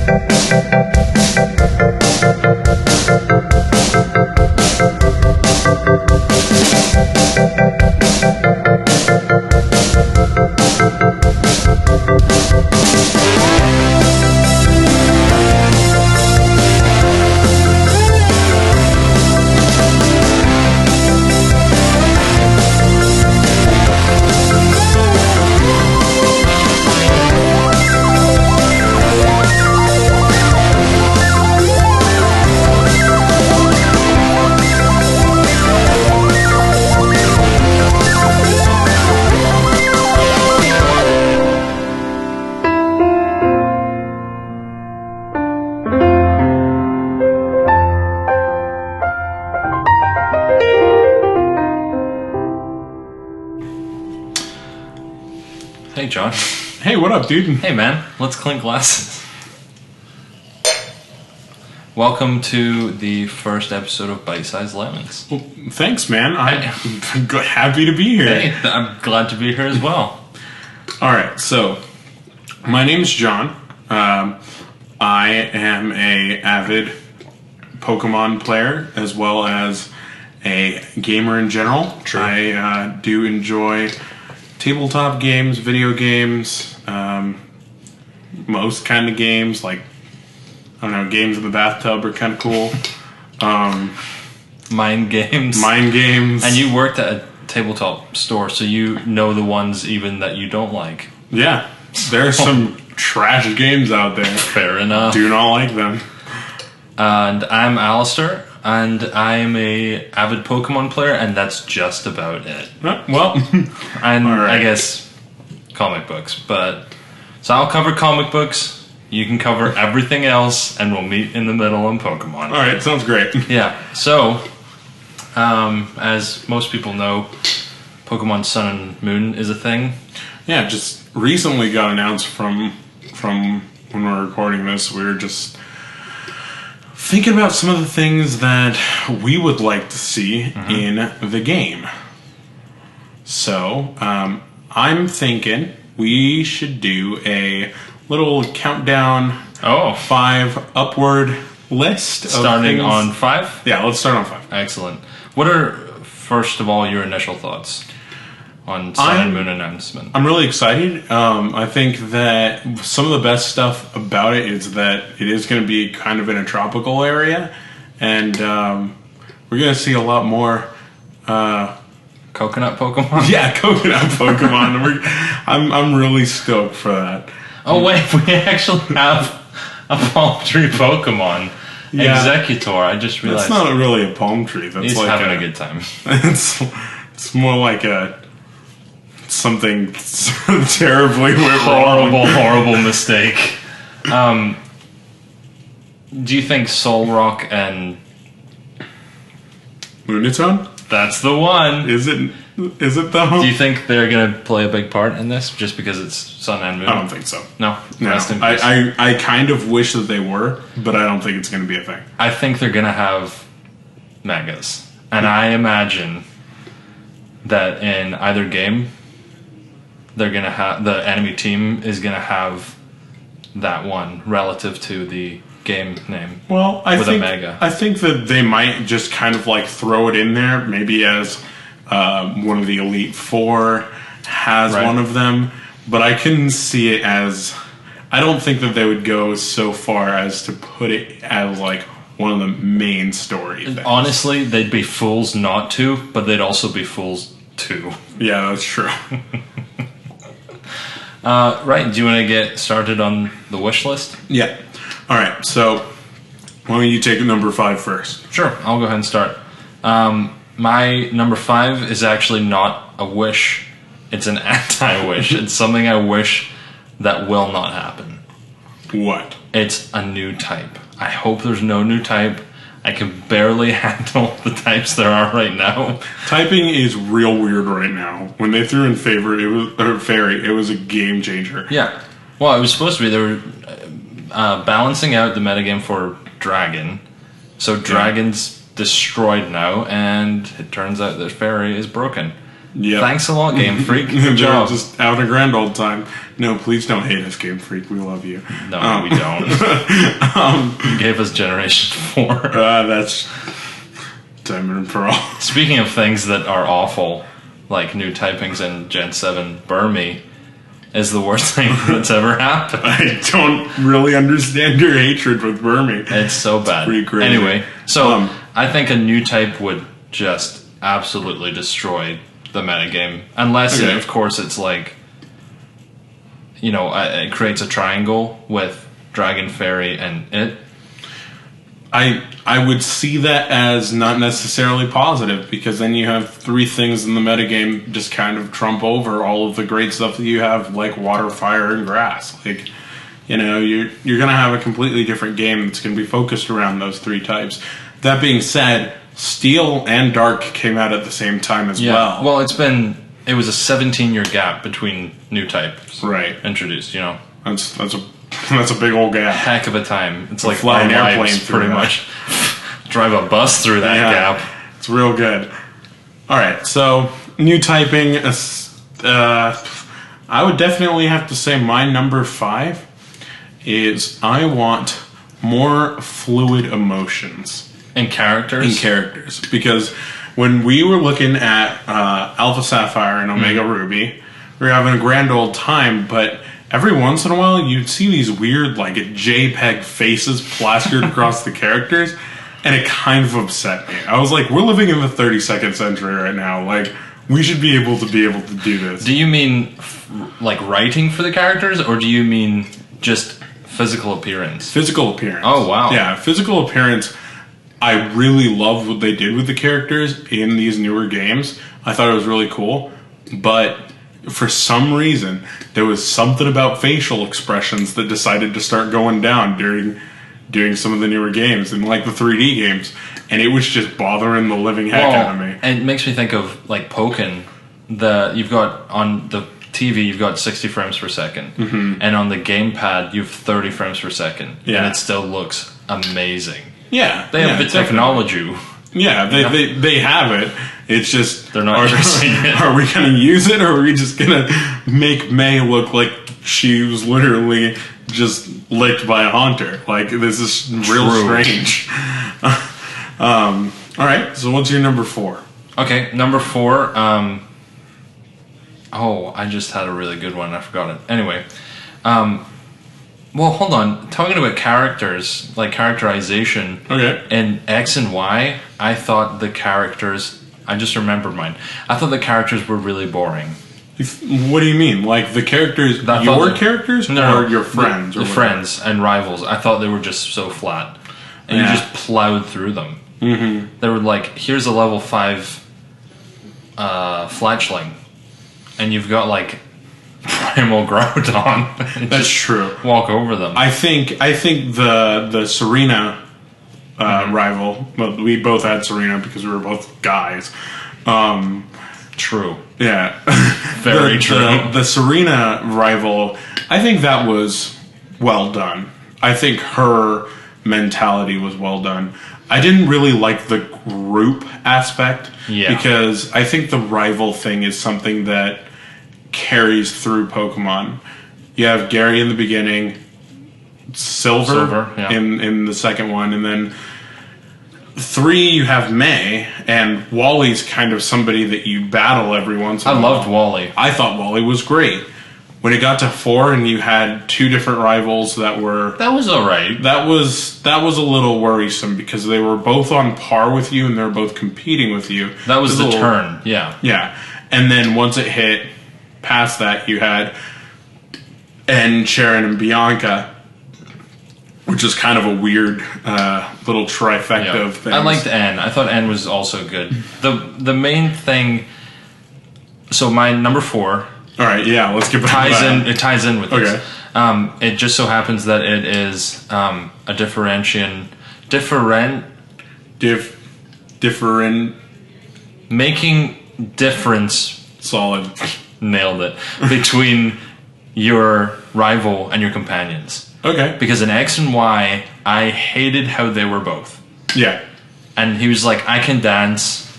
Hey, John. Hey, what up, dude? Hey, man. Let's clink glasses. Welcome to the first episode of Bite Size Lemons. Well, thanks, man. I'm happy to be here. Hey, I'm glad to be here as well. All right, so my name's John. I am a avid Pokemon player as well as a gamer in general. True. I do enjoy tabletop games, video games, most kind of games, like, I don't know, games in the bathtub are kind of cool. Mind games. Mind games. And you worked at a tabletop store, so you know the ones even that you don't like. Yeah, there's some trash games out there. Fair enough. Do not like them. And I'm Alistair, and I'm a avid Pokemon player, and that's just about it. Well, And all right. I guess comic books, but so I'll cover comic books, you can cover everything else, and we'll meet in the middle on Pokemon. All right, sounds great. Yeah, so as most people know, Pokemon Sun and Moon is a thing. Yeah, just recently got announced from when we're recording this. We were just thinking about some of the things that we would like to see in the game. So, I'm thinking we should do a little countdown 5 upward list. Starting on 5? Yeah, let's start on 5. Excellent. What are, first of all, your initial thoughts on Sun and Moon announcement? I'm really excited. I think that some of the best stuff about it is that it is going to be kind of in a tropical area, and we're going to see a lot more Coconut Pokemon? yeah, coconut Pokemon. I'm really stoked for that. Oh wait, we actually have a palm tree Pokemon. Yeah. Executor, I just realized. That's not really a palm tree. That's He's like having a good time. It's more like something terribly Horrible mistake. Do you think Solrock and Lunatone? that's the one? Is it though? Do you think they're gonna play a big part in this just because it's Sun and Moon? I don't think so. No. No, Rest in peace. I kind of wish that they were, but I don't think it's going to be a thing. I think they're gonna have megas, and I imagine that in either game, they're gonna have the enemy team is gonna have that one relative to the game name. Well, I with think a mega. I think that they might just kind of like throw it in there, maybe as one of the Elite Four has Right. one of them, but I couldn't see it as. I don't think that they would go so far as to put it as like one of the main story things. Honestly, they'd be fools not to, but they'd also be fools to. Yeah, that's true. Right, do you want to get started on the wish list? Yeah. All right. So why don't you take number 5 first? Sure, I'll go ahead and start. My number 5 is actually not a wish, it's an anti-wish. It's something I wish that will not happen. What? It's a new type. I hope there's no new type. I can barely handle the types there are right now. Typing is real weird right now. When they threw in Fairy, it was a game changer. Yeah. Well, it was supposed to be. They were balancing out the metagame for Dragon. So Dragon's destroyed now, and it turns out that Fairy is broken. Yep. Thanks a lot, Game Freak. Good They're job. just having a grand old time. No, please don't hate us, Game Freak. We love you. No, we don't. You gave us Generation 4. That's Diamond and Pearl. Speaking of things that are awful, like new typings in Gen 7, Burmy is the worst thing that's ever happened. I don't really understand your hatred with Burmy. It's so bad. Pretty crazy. Anyway, so I think a new type would just absolutely destroy the metagame. Unless, of course, it's like, you know, it creates a triangle with Dragon, Fairy, and it. I would see that as not necessarily positive, because then you have three things in the metagame just kind of trump over all of the great stuff that you have, like water, fire, and grass. Like, you know, you're going to have a completely different game that's going to be focused around those three types. That being said, Steel and Dark came out at the same time as well. Well, it was a 17-year gap between new types introduced, you know. That's a big old gap. Heck of a time. It's like fly an airplane lives, pretty much. Drive a bus through that gap. It's real good. All right, so new typing. I would definitely have to say my number 5 is I want more fluid emotions in characters. Because when we were looking at Alpha Sapphire and Omega Ruby, we were having a grand old time, but every once in a while, you'd see these weird, like, JPEG faces plastered across the characters, and it kind of upset me. I was like, we're living in the 32nd century right now. Like, we should be able to do this. Do you mean, like, writing for the characters, or do you mean just physical appearance? Physical appearance. Oh, wow. Yeah, physical appearance. I really love what they did with the characters in these newer games. I thought it was really cool, but for some reason, there was something about facial expressions that decided to start going down during some of the newer games, and like the 3D games, and it was just bothering the living heck out of me. And it makes me think of like Pokken. You've got on the TV, you've got 60 frames per second, and on the gamepad, you have 30 frames per second, and it still looks amazing. Yeah, they have the technology. Yeah, they have it. It's just they're not using it. Are we going to use it, or are we just going to make May look like she was literally just licked by a haunter? Like, this is real strange. All right, so what's your number 4? Okay, number 4. I just had a really good one. I forgot it. Anyway, well, hold on. Talking about characters, like characterization, in X and Y, I thought the characters... I just remembered mine. I thought the characters were really boring. What do you mean? Like the characters... characters? No, or your friends? The friends and rivals. I thought they were just so flat. And you just plowed through them. Mm-hmm. They were like, here's a level 5 Fletchling. And you've got like... Primal Groudon. That's true. Walk over them. I think the Serena rival. Well, we both had Serena because we were both guys. True. Yeah. Very true. The Serena rival. I think that was well done. I think her mentality was well done. I didn't really like the group aspect because I think the rival thing is something that carries through Pokemon. You have Gary in the beginning, Silver in the second one, and then 3 you have May, and Wally's kind of somebody that you battle every once in a while. I loved Wally. I thought Wally was great. When it got to 4 and you had 2 different rivals that were... That was alright. That was a little worrisome because they were both on par with you and they were both competing with you. That was the turn, yeah. Yeah. And then once it hit past that, you had N, Sharon, and Bianca, which is kind of a weird little trifecta of things. I liked N. I thought N was also good. The main thing... So my number 4... All right, yeah, let's get back to that. It ties in with this. It just so happens that it is a making difference. Solid. Nailed it. Between your rival and your companions. Okay. Because in X and Y, I hated how they were both. Yeah. And he was like, I can dance.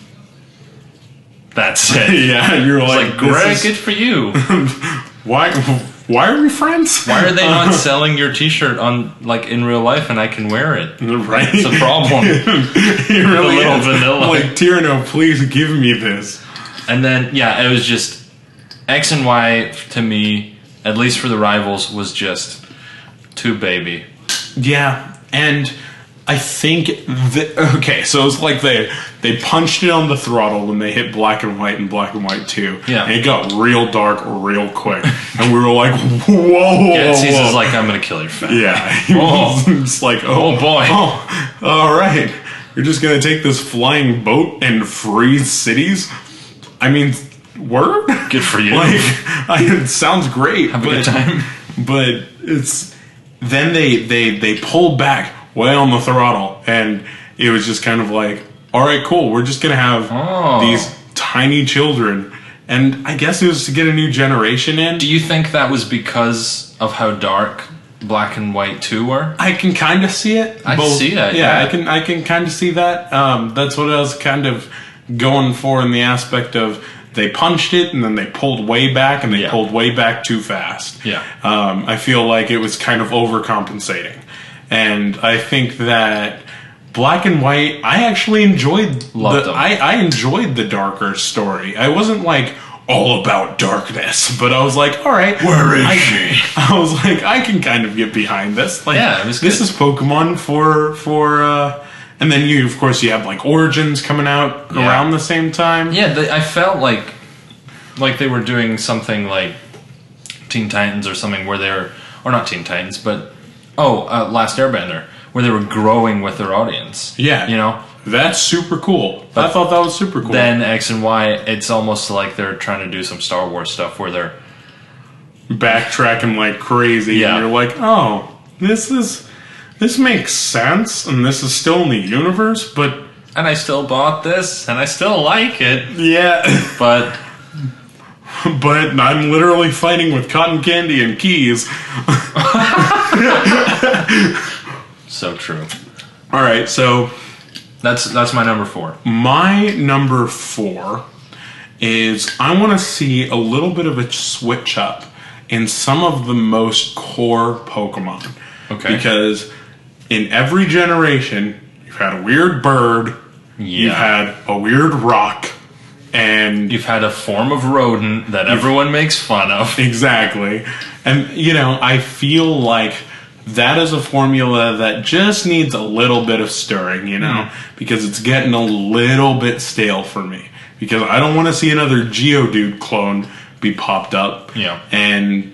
That's it. Yeah, you're It's like, like, Greg, good for you. Why are we friends? Why are they not selling your T-shirt on like in real life and I can wear it? Right? It's a problem. You really a little is. vanilla. Like, Tyranno, please give me this. And then it was just X and Y to me, at least for the rivals, was just too baby. Yeah, and I think okay, so it's like they punched it on the throttle when they hit Black and White and Black and White 2. Yeah. And it got real dark real quick. And we were like, whoa. Yeah, Caesar's like, I'm gonna kill your family. Yeah. He was just like, Oh boy. Oh, alright. You're just gonna take this flying boat and freeze cities? I mean, word? Good for you. Like, it sounds great. Have a good time. But it's then they pulled back way on the throttle, and it was just kind of like, all right, cool. We're just gonna have these tiny children, and I guess it was to get a new generation in. Do you think that was because of how dark Black and White 2 were? I can kind of see it. I see that. Yeah, Yeah. I can kind of see that. That's what I was kind of going for in the aspect of they punched it and then they pulled way back and they pulled way back too fast. Yeah. I feel like it was kind of overcompensating. And I think that Black and White, I actually enjoyed Loved them. I enjoyed the darker story. I wasn't like all about darkness, but I was like, all right, Where is she? I was like, I can kind of get behind this. Like, Yeah, it was this good. is Pokemon for and then you have like Origins coming out around the same time. Yeah, I felt like they were doing something like Teen Titans or something where they're, or not Teen Titans, but Last Airbender, where they were growing with their audience. Yeah. You know? That's super cool. I thought that was super cool. Then X and Y, it's almost like they're trying to do some Star Wars stuff where they're backtracking like crazy, Yeah. and you're like, oh, this makes sense, and this is still in the universe, but and I still bought this, and I still like it, yeah, but but I'm literally fighting with cotton candy and keys. so true. All right, so That's my number 4. my number 4 is I want to see a little bit of a switch up in some of the most core Pokemon. Okay. Because in every generation, you've had a weird bird, you've had a weird rock, and You've had a form of rodent that everyone makes fun of. exactly. And, I feel like that is a formula that just needs a little bit of stirring, because it's getting a little bit stale for me. Because I don't want to see another Geodude clone be popped up and,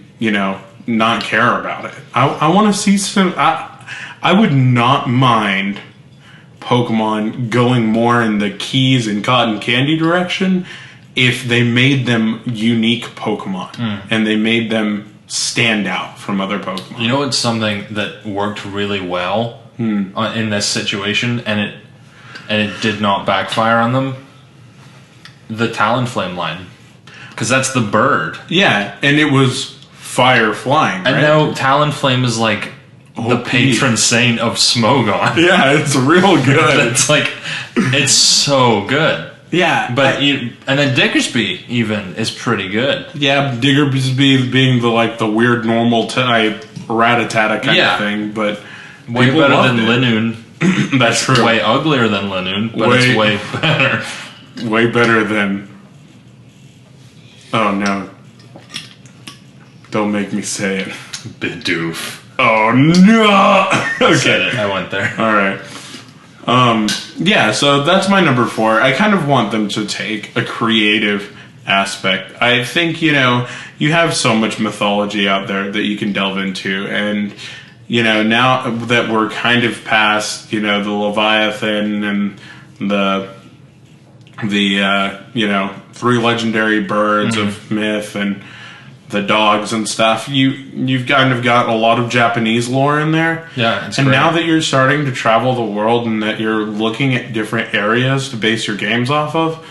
not care about it. I want to see some... I would not mind Pokemon going more in the keys and cotton candy direction if they made them unique Pokemon and they made them stand out from other Pokemon. You know, it's something that worked really well in this situation, and it did not backfire on them. The Talonflame line, because that's the bird. Yeah, and it was fire flying, right? And now Talonflame is like the patron saint of Smogon. Yeah, it's real good. It's like, it's so good. Yeah, But and then Diggersby even is pretty good. yeah, Diggersby being the weird normal type Rattata kind of thing, but Way people better loved than it. Linoon. That's true. Way uglier than Linoon, but it's way better. Way better than. Oh no! Don't make me say it. Bidoof. Oh no! I said it. I went there. All right. Yeah, so that's my number 4. I kind of want them to take a creative aspect. I think, you have so much mythology out there that you can delve into. And, now that we're kind of past, the Leviathan and the 3 legendary birds of myth and the dogs and stuff, you've kind of got a lot of Japanese lore in there. Yeah, it's and great. now that you're starting to travel the world and that you're looking at different areas to base your games off of,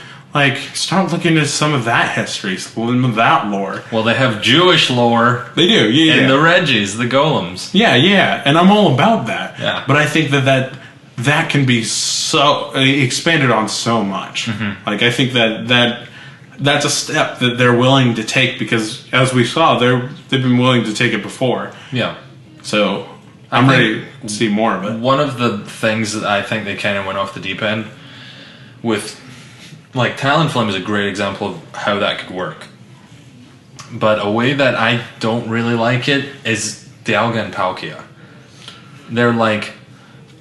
start looking at some of that history, some of that lore. Well, they have Jewish lore. They do, yeah. And the Reggies, the golems. Yeah, and I'm all about that. Yeah. But I think that can be so expanded on so much. I think that that's a step that they're willing to take because, as we saw, they've been willing to take it before. Yeah. So I'm ready to see more of it. One of the things that I think they kind of went off the deep end with, like, Talonflame is a great example of how that could work. But a way that I don't really like it is Dialga and Palkia. They're like,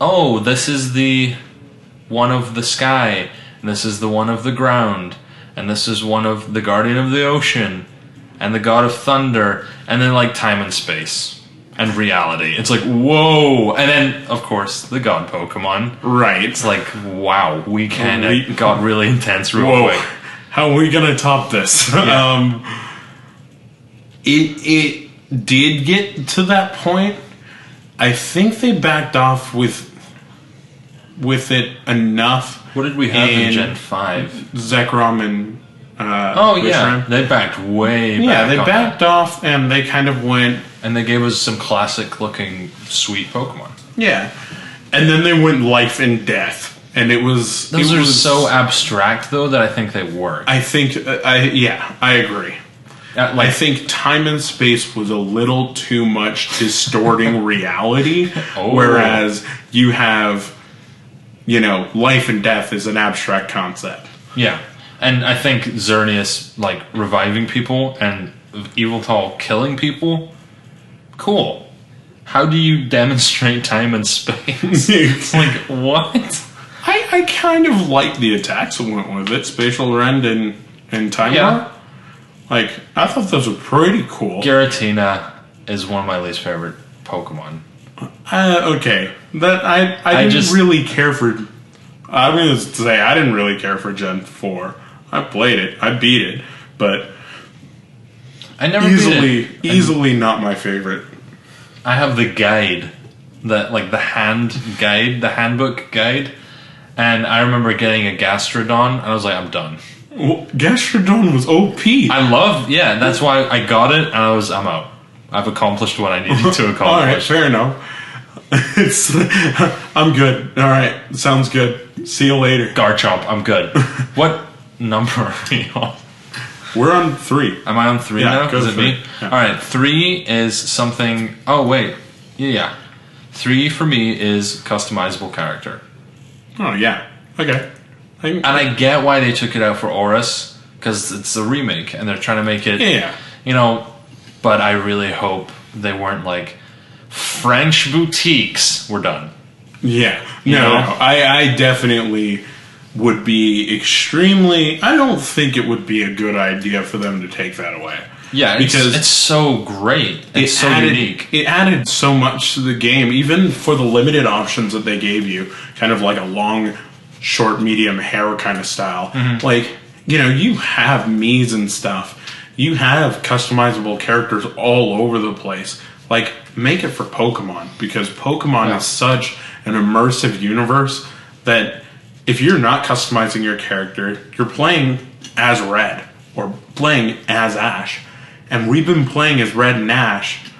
oh, this is the one of the sky, and this is the one of the ground, and this is one of the guardian of the ocean, and the god of thunder, and then like time and space and reality. It's like, whoa! And then, of course, the god Pokemon. Right. It's like, wow, we kind of got really intense real quick. How are we gonna top this? Yeah. It did get to that point. I think they backed off with it enough. What did we have in Gen 5? Zekrom and Wishram. They backed way back. Yeah, they backed off and they kind of went. And they gave us some classic looking sweet Pokemon. Yeah. And then they went life and death. And it was. Those are so abstract though that I think they work. I think I agree. I think time and space was a little too much distorting reality, whereas you have, life and death is an abstract concept. Yeah, and I think Xerneas, like, reviving people and Eviltal killing people, cool. How do you demonstrate time and space? It's like, what? I kind of like the attacks that went with it, Spatial Rend and Time War. Like, I thought those were pretty cool. Giratina is one of my least favorite Pokemon. Okay. That I didn't really care for. I'm going to say I didn't really care for Gen 4. I played it. I beat it. But I never easily not my favorite. I have the guide. The handbook guide. And I remember getting a Gastrodon, and I was like, I'm done. Well, Gastrodon was OP. That's why I got it, and I'm out. I've accomplished what I needed to accomplish. Alright, fair enough. I'm good. Alright, sounds good. See you later. Garchomp, I'm good. What number are we on? We're on 3. Am I on 3 now? Is it me? Yeah. Alright, 3 is something... Oh, wait. Yeah. 3 for me is customizable character. Oh, yeah. Okay. And I get why they took it out for Oris, because it's a remake, and they're trying to make it... Yeah. But I really hope they weren't like, French boutiques, we're done. Yeah. No, I definitely would be extremely... I don't think it would be a good idea for them to take that away. Yeah, because it's so great. It's so unique. It added so much to the game, even for the limited options that they gave you, kind of like a long, short, medium hair kind of style. Mm-hmm. Like, you have Miis and stuff. You have customizable characters all over the place. Like, make it for Pokemon, because Pokemon is such an immersive universe that if you're not customizing your character, you're playing as Red or playing as Ash. And we've been playing as Red and Ash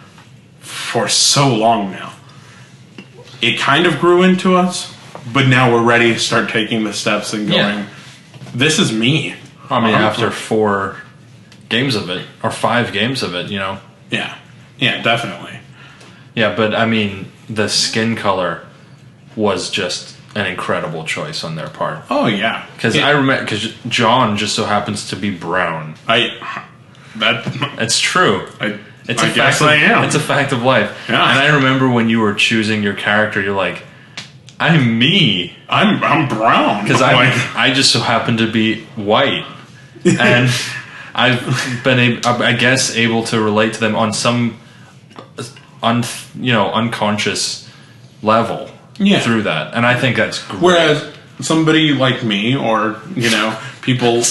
for so long now. It kind of grew into us, but now we're ready to start taking the steps and going, this is me. I mean, after 4 games of it, or 5 games of it, Yeah. Yeah, definitely. Yeah, but I mean, the skin color was just an incredible choice on their part. Oh, yeah. Because I remember, because John just so happens to be brown. It's true. I guess I am. It's a fact of life. Yeah. And I remember when you were choosing your character, you're like, I'm me. I'm brown. Because I just so happen to be white. And I've been, I guess, able to relate to them on some, unconscious level through that. And I think that's great. Whereas somebody like me, or, people...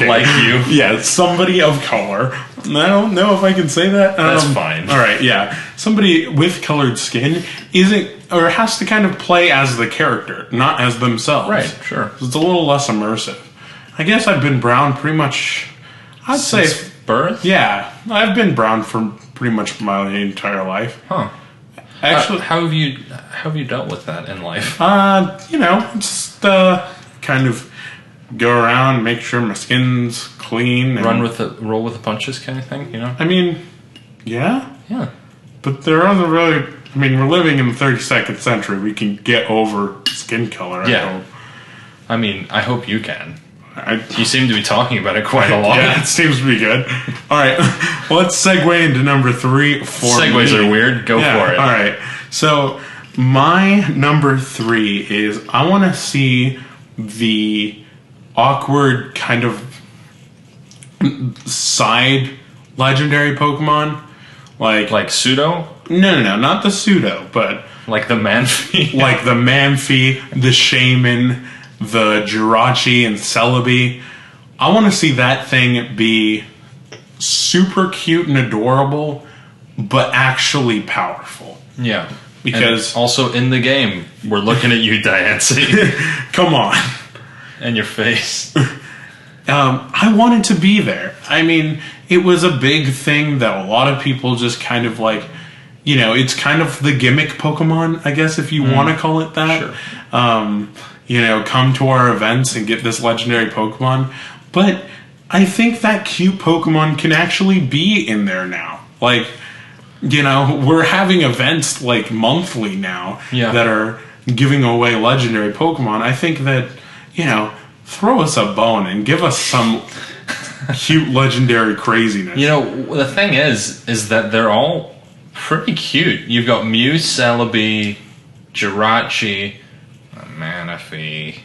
like you. Yeah, somebody of color. I don't know if I can say that. That's fine. All right, yeah. Somebody with colored skin has to kind of play as the character, not as themselves. Right, sure. It's a little less immersive. I guess I've been brown pretty much... Since birth? Yeah, I've been brown for pretty much my entire life. Huh. Actually, how have you dealt with that in life? just kind of go around, make sure my skin's clean. And, roll with the punches kind of thing, you know? I mean, yeah. Yeah. But there aren't really... I mean, we're living in the 32nd century. We can get over skin color, I hope. I mean, I hope you can. You seem to be talking about it quite a lot. Yeah, it seems to be good. All right, let's segue into number 3 for Segues me. are weird. Go for it. All right. So my number 3 is I want to see the awkward kind of side legendary Pokemon. Like pseudo? No, not the pseudo, but... Like the Manphy? Like the Manphy, the Shaman, the Jirachi, and Celebi. I want to see that thing be super cute and adorable, but actually powerful. Yeah. Because... And also in the game, we're looking at you, Diancie. Come on. And your face. I wanted to be there. I mean, it was a big thing that a lot of people just kind of like... You know, it's kind of the gimmick Pokemon, I guess, if you want to call it that. Sure. You know, come to our events and get this legendary Pokemon. But I think that cute Pokemon can actually be in there now. Like, you know, we're having events like monthly now that are giving away legendary Pokemon. I think that, you know, throw us a bone and give us some cute legendary craziness. You know, the thing is that they're all pretty cute. You've got Mew, Celebi, Jirachi, Manaphy,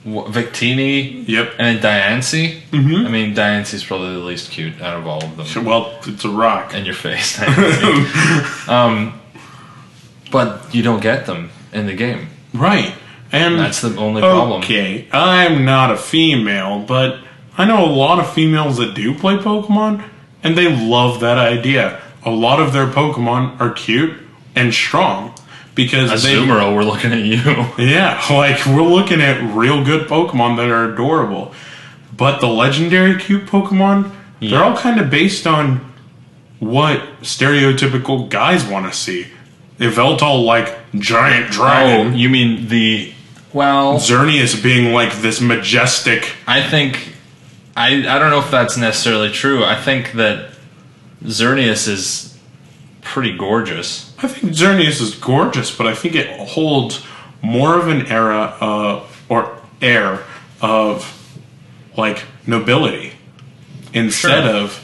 Victini, yep, and Diancie. Mm-hmm. I mean, Diancie's probably the least cute out of all of them. Well, it's a rock. And your face, but you don't get them in the game. Right. And that's the only problem. Okay, I'm not a female, but I know a lot of females that do play Pokemon, and they love that idea. A lot of their Pokemon are cute and strong. Because Azumarill, we're looking at you. Yeah, like, we're looking at real good Pokemon that are adorable. But the legendary cute Pokemon, they're all kind of based on what stereotypical guys want to see. They felt all like giant dragon. Oh, you mean the... Well... Xerneas being like this majestic... I think... I don't know if that's necessarily true. I think that Xerneas is pretty gorgeous. I think Xerneas is gorgeous, but I think it holds more of an air of like nobility instead of,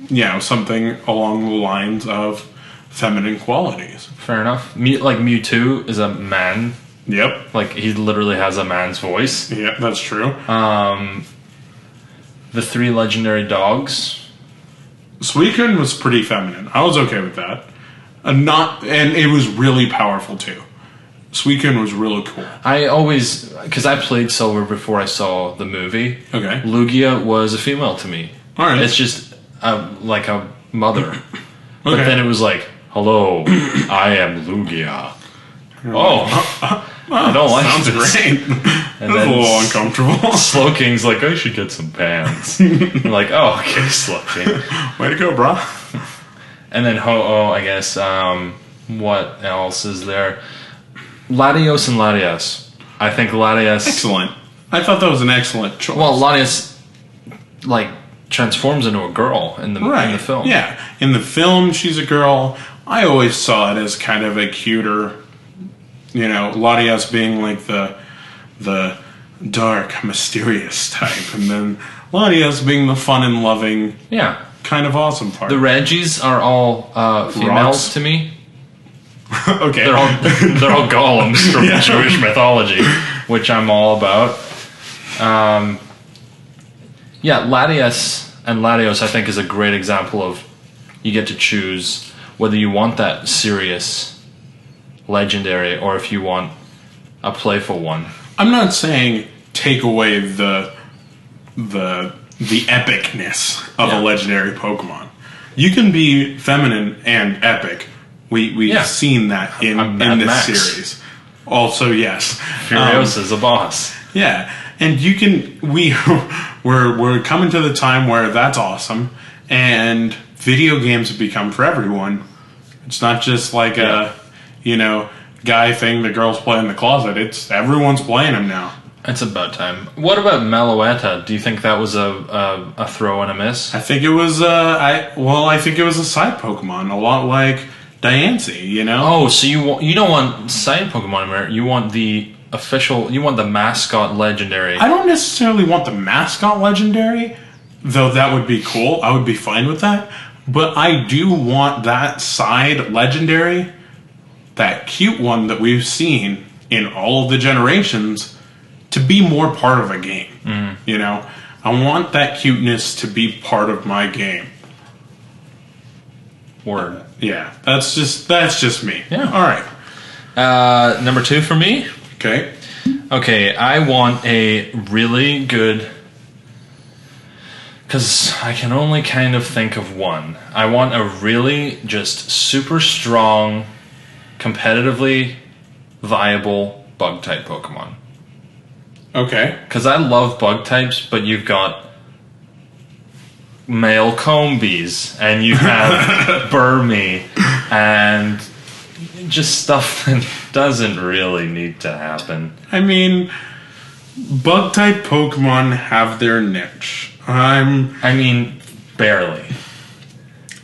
you know, something along the lines of feminine qualities. Fair enough. Like Mewtwo is a man. Yep. Like he literally has a man's voice. Yeah, that's true. The 3 legendary dogs. Suicune was pretty feminine. I was okay with that. And it was really powerful too. Suicune was really cool. I always, because I played Silver before I saw the movie. Okay. Lugia was a female to me. All right. It's just like a mother. But then it was like, hello, I am Lugia. I don't like sounds this. Great. And that's a little uncomfortable. Slowking's like, I should get some pants. I'm like, oh, okay, Slowking. Way to go, bro. And then Ho-Oh, I guess. What else is there? Latios and Latias. I think Latias... Excellent. I thought that was an excellent choice. Well, Latias, like, transforms into a girl in the film. Yeah. In the film, she's a girl. I always saw it as kind of a cuter... You know, Latias being like the dark, mysterious type, and then Latias being the fun and loving, kind of awesome part. The Regis are all females to me. Okay, they're all golems from Jewish mythology, which I'm all about. Latias and Latios, I think, is a great example of you get to choose whether you want that serious legendary or if you want a playful one. I'm not saying take away the epicness of a legendary Pokemon. You can be feminine and epic. We've seen that in this series. Also, yes, Furiosa's a boss. Yeah, and you can we're coming to the time where that's awesome, and video games have become for everyone. It's not just like guy thing the girls play in the closet. Everyone's playing him now. It's about time. What about Meloetta? Do you think that was a throw and a miss? I think it was. I think it was a side Pokemon, a lot like Diancie. You know. Oh, so you don't want side Pokemon anymore. You want the official. You want the mascot legendary. I don't necessarily want the mascot legendary, though that would be cool. I would be fine with that. But I do want that side legendary, that cute one that we've seen in all of the generations, to be more part of a game. You know, I want that cuteness to be part of my game. Word. Yeah, that's just me. Yeah. All right. Number 2 for me. Okay. Okay, I want a really good. Because I can only kind of think of one. I want a really just super strong, competitively viable bug type Pokemon. Okay. Because I love bug types, but you've got male Combees, and you have Burmy, and just stuff that doesn't really need to happen. I mean, bug type Pokemon have their niche. I mean, barely.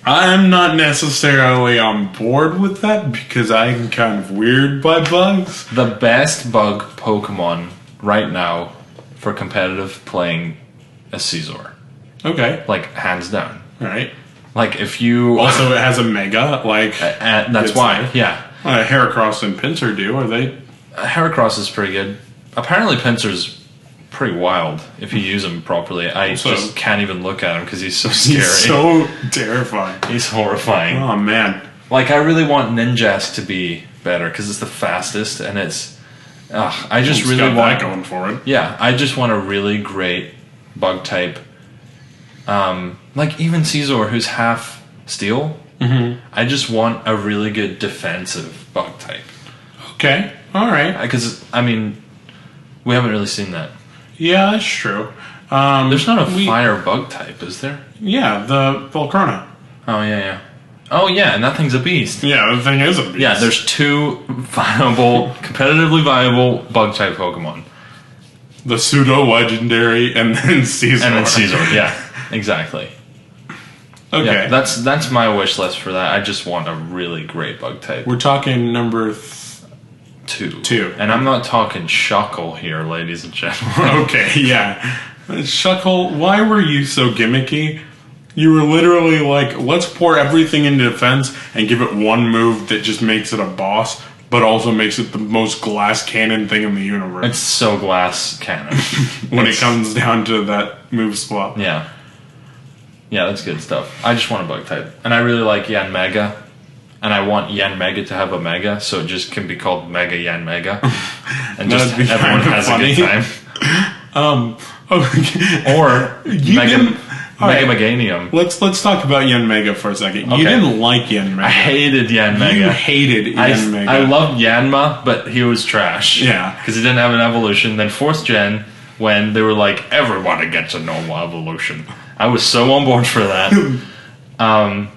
I'm not necessarily on board with that because I'm kind of weird by bugs. The best bug Pokemon right now for competitive playing is Scizor. Okay. Like, hands down. Right. Like, if you... Also, it has a Mega, like... that's why, yeah. Heracross and Pinsir do, are they? Heracross is pretty good. Apparently Pinsir's pretty wild if you use him properly. I just can't even look at him because he's so scary. He's so terrifying. He's horrifying. Oh, man. Like, I really want Ninjask to be better because it's the fastest, and it's... I just really want that going for it. Yeah, I just want a really great bug type. Like even Scizor, who's half steel. Mm-hmm. I just want a really good defensive bug type. Okay, all right. Because I mean, we haven't really seen that. Yeah, that's true. There's not a fire bug type, is there? Yeah, the Volcarona. Oh yeah. Oh yeah, and that thing's a beast. Yeah, the thing is a beast. Yeah, there's 2 viable, competitively viable bug type Pokemon. The pseudo legendary and then Scizor. Yeah, exactly. Okay. Yeah, that's my wish list for that. I just want a really great bug type. We're talking number 2. And I'm not talking Shuckle here, ladies and gentlemen. Okay, yeah. Shuckle, why were you so gimmicky? You were literally like, let's pour everything into defense and give it one move that just makes it a boss, but also makes it the most glass cannon thing in the universe. It's so glass cannon. When it comes down to that move swap. Yeah. Yeah, that's good stuff. I just want a bug type. And I really like Yanmega. And I want Yanmega to have a Mega, so it just can be called Mega Yanmega. And just everyone has a good time. Okay. Or Mega Meganium. Let's talk about Yanmega for a second. Okay. You didn't like Yanmega. I hated Yanmega. You hated Yanmega. I loved Yanma, but he was trash. Yeah. Because he didn't have an evolution. Then 4th gen, when they were like, everybody gets a normal evolution. I was so on board for that. And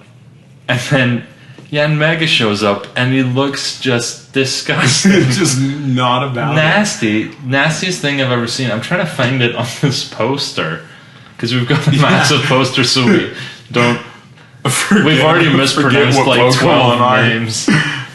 then Yanmega shows up, and he looks just disgusting. Just not about Nasty. Nastiest thing I've ever seen. I'm trying to find it on this poster. Because we've got the massive poster, so we don't... we've already mispronounced like 12 names.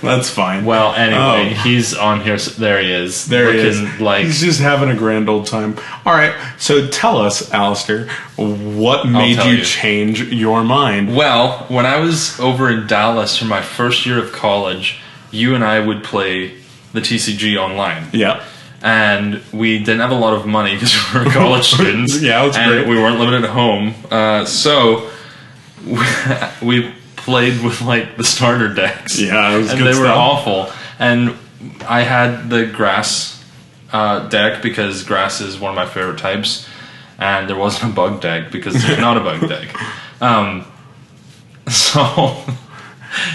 That's fine. Well, anyway, he's on here. There he is. There he is. Like, he's just having a grand old time. All right, so tell us, Alistair, what made you change your mind? Well, when I was over in Dallas for my first year of college, you and I would play the TCG online. Yeah. And we didn't have a lot of money because we were college students. Yeah, that's great. We weren't living at home. So we played with like the starter decks. Yeah, it was and good they stuff. were awful. And I had the grass deck because grass is one of my favorite types. And there wasn't a bug deck because there's not a bug deck. So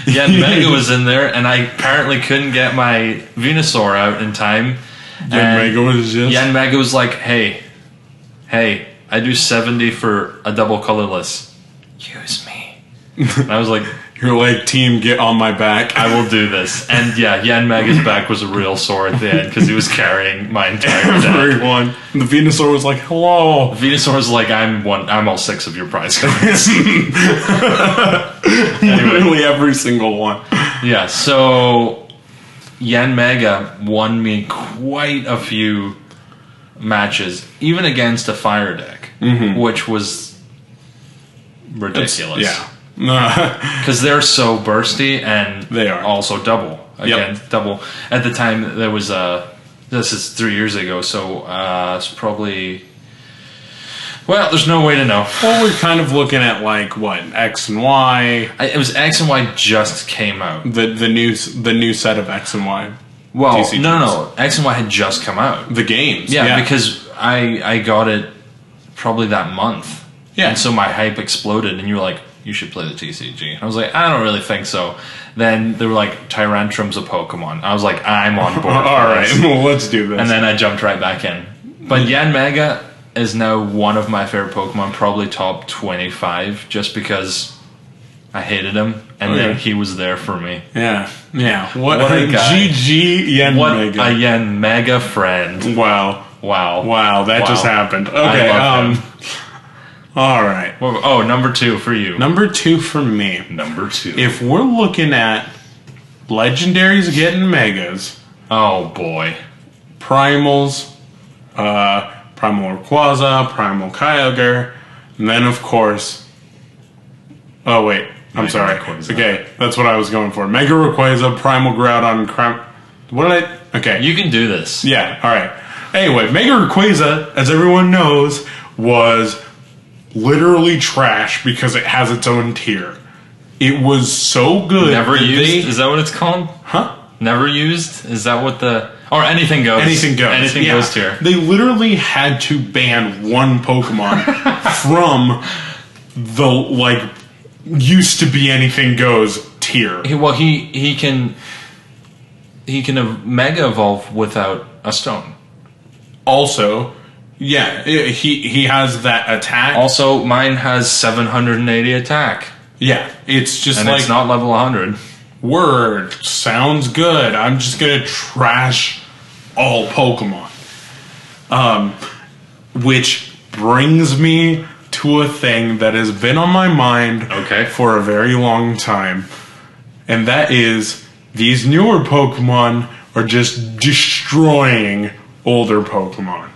Yanmega was in there, and I apparently couldn't get my Venusaur out in time. Yanmega was like, hey, I do 70 for a double colorless. Use me. And I was like, You're like, team, get on my back. I will do this. And yeah, Yanmega's back was a real sore at the end because he was carrying my entire deck. Everyone. The Venusaur was like, hello. Venusaur's like, I'm all 6 of your prize cards. Literally every single one. Yeah, so Yanmega won me quite a few matches, even against a fire deck, which was ridiculous. Yeah. Because they're so bursty, and they are also double. Again, double. At the time, there was this is 3 years ago, so it's probably... Well, there's no way to know. Well, we're kind of looking at, like, what, X and Y? It was X and Y just came out. The new set of X and Y. Well, TCGs. no. X and Y had just come out. The games. Yeah, because I got it probably that month. Yeah. And so my hype exploded, and you were like, you should play the TCG. And I was like, I don't really think so. Then they were like, Tyrantrum's a Pokemon. I was like, I'm on board. Alright, well, let's do this. And then I jumped right back in. But Yanmega is now one of my favorite Pokemon, probably top 25, just because I hated him, and then he was there for me. Yeah. What a guy. GG Yanmega. What a Yanmega friend. Wow, that just happened. Okay, I love him. All right. Oh, number 2 for you. Number 2 for me. Number 2. If we're looking at legendaries getting megas, oh boy, primals, Primal Rayquaza, Primal Kyogre, and then of course. Oh wait, I'm sorry. Rayquaza. Okay, that's what I was going for. Mega Rayquaza, Primal Groudon, what did I? Okay, you can do this. Yeah. All right. Anyway, Mega Rayquaza, as everyone knows, was literally trash because it has its own tier. It was so good. Never used? Is that what it's called? Huh? Never used? Is that what the... Or anything goes. Anything goes. Anything goes tier. They literally had to ban one Pokemon from the, like, used to be anything goes tier. Well, he can Mega Evolve without a stone. Also... Yeah, he has that attack. Also, mine has 780 attack. Yeah, it's just and like... it's not level 100. Word. Sounds good. I'm just gonna trash all Pokemon. Which brings me to a thing that has been on my mind for a very long time. And that is, these newer Pokemon are just destroying older Pokemon.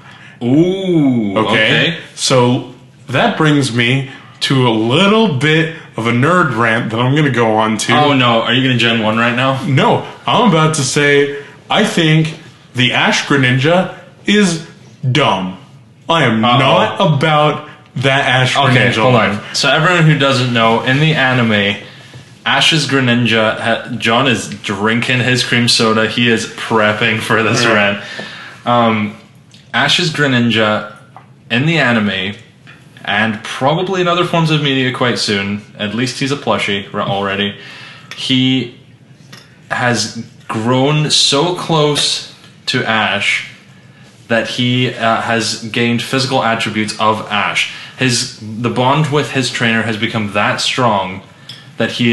Ooh, okay. So that brings me to a little bit of a nerd rant that I'm going to go on to. Oh no, are you going to Gen 1 right now? No, I'm about to say I think the Ash Greninja is dumb. I am not about that Ash Greninja. Okay, hold on. So everyone who doesn't know, in the anime, Ash's Greninja, John is drinking his cream soda. He is prepping for this rant. Ash's Greninja in the anime, and probably in other forms of media quite soon, at least he's a plushie already, he has grown so close to Ash that he has gained physical attributes of Ash. The bond with his trainer has become that strong that he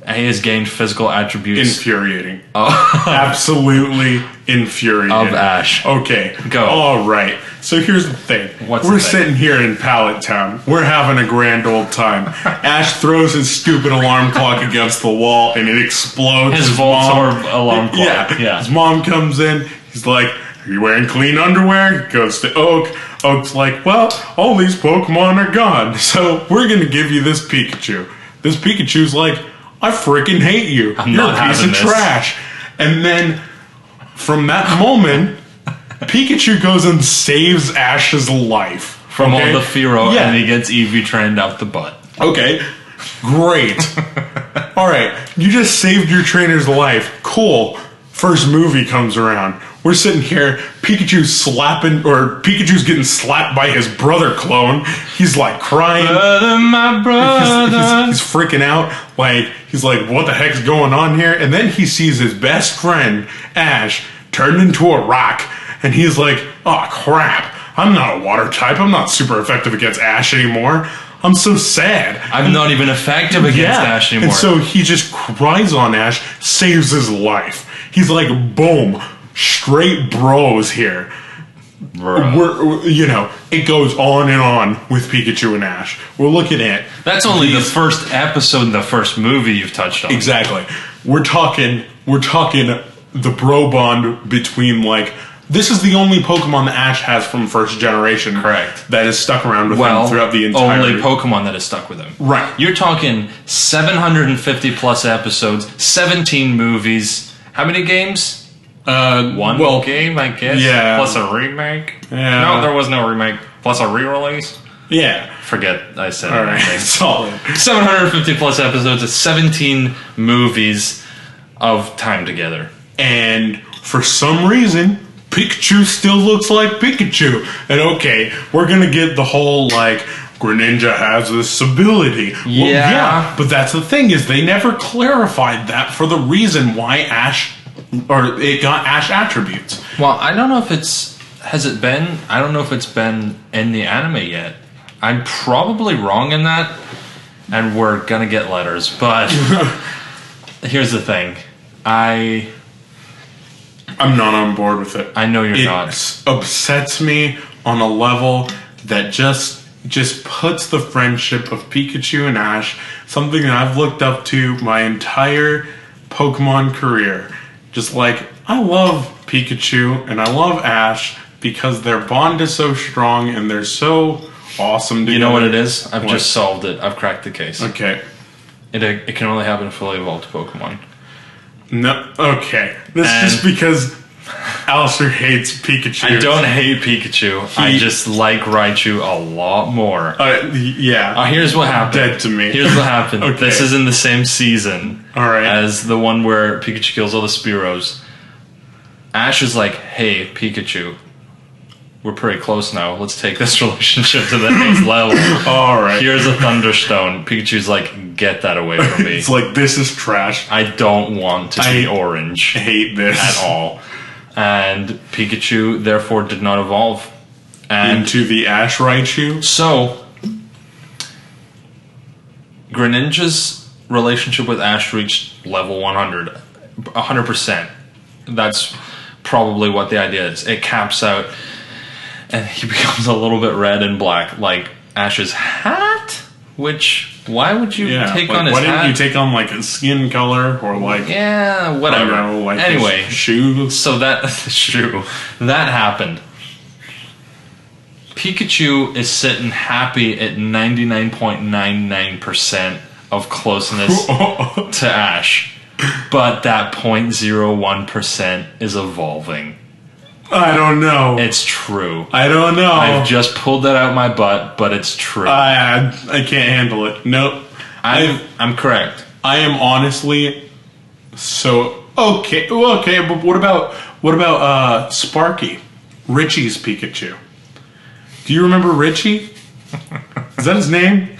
has gained physical attributes. Infuriating. Absolutely infuriating. Of Ash. Okay. Go. All right. So here's the thing. We're sitting here in Pallet Town. We're having a grand old time. Ash throws his stupid alarm clock against the wall and it explodes. His Voltorb alarm clock. Yeah. His mom comes in. He's like, are you wearing clean underwear? He goes to Oak. Oak's like, well, all these Pokemon are gone. So we're going to give you this Pikachu. This Pikachu's like, I freaking hate you. You're a piece of trash. And then from that moment, Pikachu goes and saves Ash's life. From all the Fearow, and he gets Eevee trained out the butt. Okay, great. Alright, you just saved your trainer's life. Cool. First movie comes around. We're sitting here, Pikachu's getting slapped by his brother clone. He's like crying. Brother, my brother. He's freaking out. He's like, what the heck's going on here? And then he sees his best friend, Ash, turned into a rock. And he's like, oh crap, I'm not a water type. I'm not super effective against Ash anymore. I'm so sad. I'm not even effective against Ash anymore. And so he just cries on Ash, saves his life. He's like, boom, straight bros here. We're, you know, it goes on and on with Pikachu and Ash. We're looking at... That's only the first episode in the first movie you've touched on. Exactly. We're talking the bro bond between, like... This is the only Pokemon that Ash has from first generation. Correct. That is stuck around with him throughout the entire... only Pokemon that is stuck with him. Right. You're talking 750 plus episodes, 17 movies. How many games? One game, I guess. Yeah. Plus a remake. Yeah. No, there was no remake. Plus a re-release. Yeah. Forget I said All right. anything. Solid. 750 plus episodes, 17 movies of time together. And for some reason, Pikachu still looks like Pikachu. And okay, we're gonna get the whole, like, Greninja has this ability. Well, yeah, but that's the thing, is they never clarified that for the reason why Ash... Or it got Ash attributes. Well, I don't know if it's... Has it been? I don't know if it's been in the anime yet. I'm probably wrong in that, and we're gonna get letters, but... Here's the thing. I'm not on board with it. I know you're not. It upsets me on a level that just puts the friendship of Pikachu and Ash, something that I've looked up to my entire Pokemon career. Just like, I love Pikachu and I love Ash because their bond is so strong and they're so awesome together. You know what it is? I've just solved it. I've cracked the case. Okay. It can only happen to fully evolved Pokemon. No, okay. That's just because Alistair hates Pikachu. I don't hate Pikachu. I just like Raichu a lot more. Yeah. Here's what happened. Dead to me. Here's what happened. Okay. This is in the same season as the one where Pikachu kills all the Spearows. Ash is like, hey, Pikachu, we're pretty close now. Let's take this relationship to the next level. All right. Here's a Thunderstone. Pikachu's like, get that away from me. It's like, this is trash. I don't want to be orange. I hate this. At all. And Pikachu, therefore, did not evolve. Into the Ash Raichu? So, Greninja's relationship with Ash reached level 100. 100%. That's probably what the idea is. It caps out, and he becomes a little bit red and black, like Ash's hat? Which, why would you take on his hat? Why didn't you take on, like, a skin color, or, like... Yeah, whatever. I don't know, like anyway. Shoes? So that happened. Pikachu is sitting happy at 99.99% of closeness to Ash. But that 0.01% is evolving. I don't know. It's true. I don't know. I've just pulled that out my butt, but it's true. I can't handle it. Nope. I'm correct. I am honestly so okay. Okay, but what about Sparky, Richie's Pikachu? Do you remember Richie? Is that his name?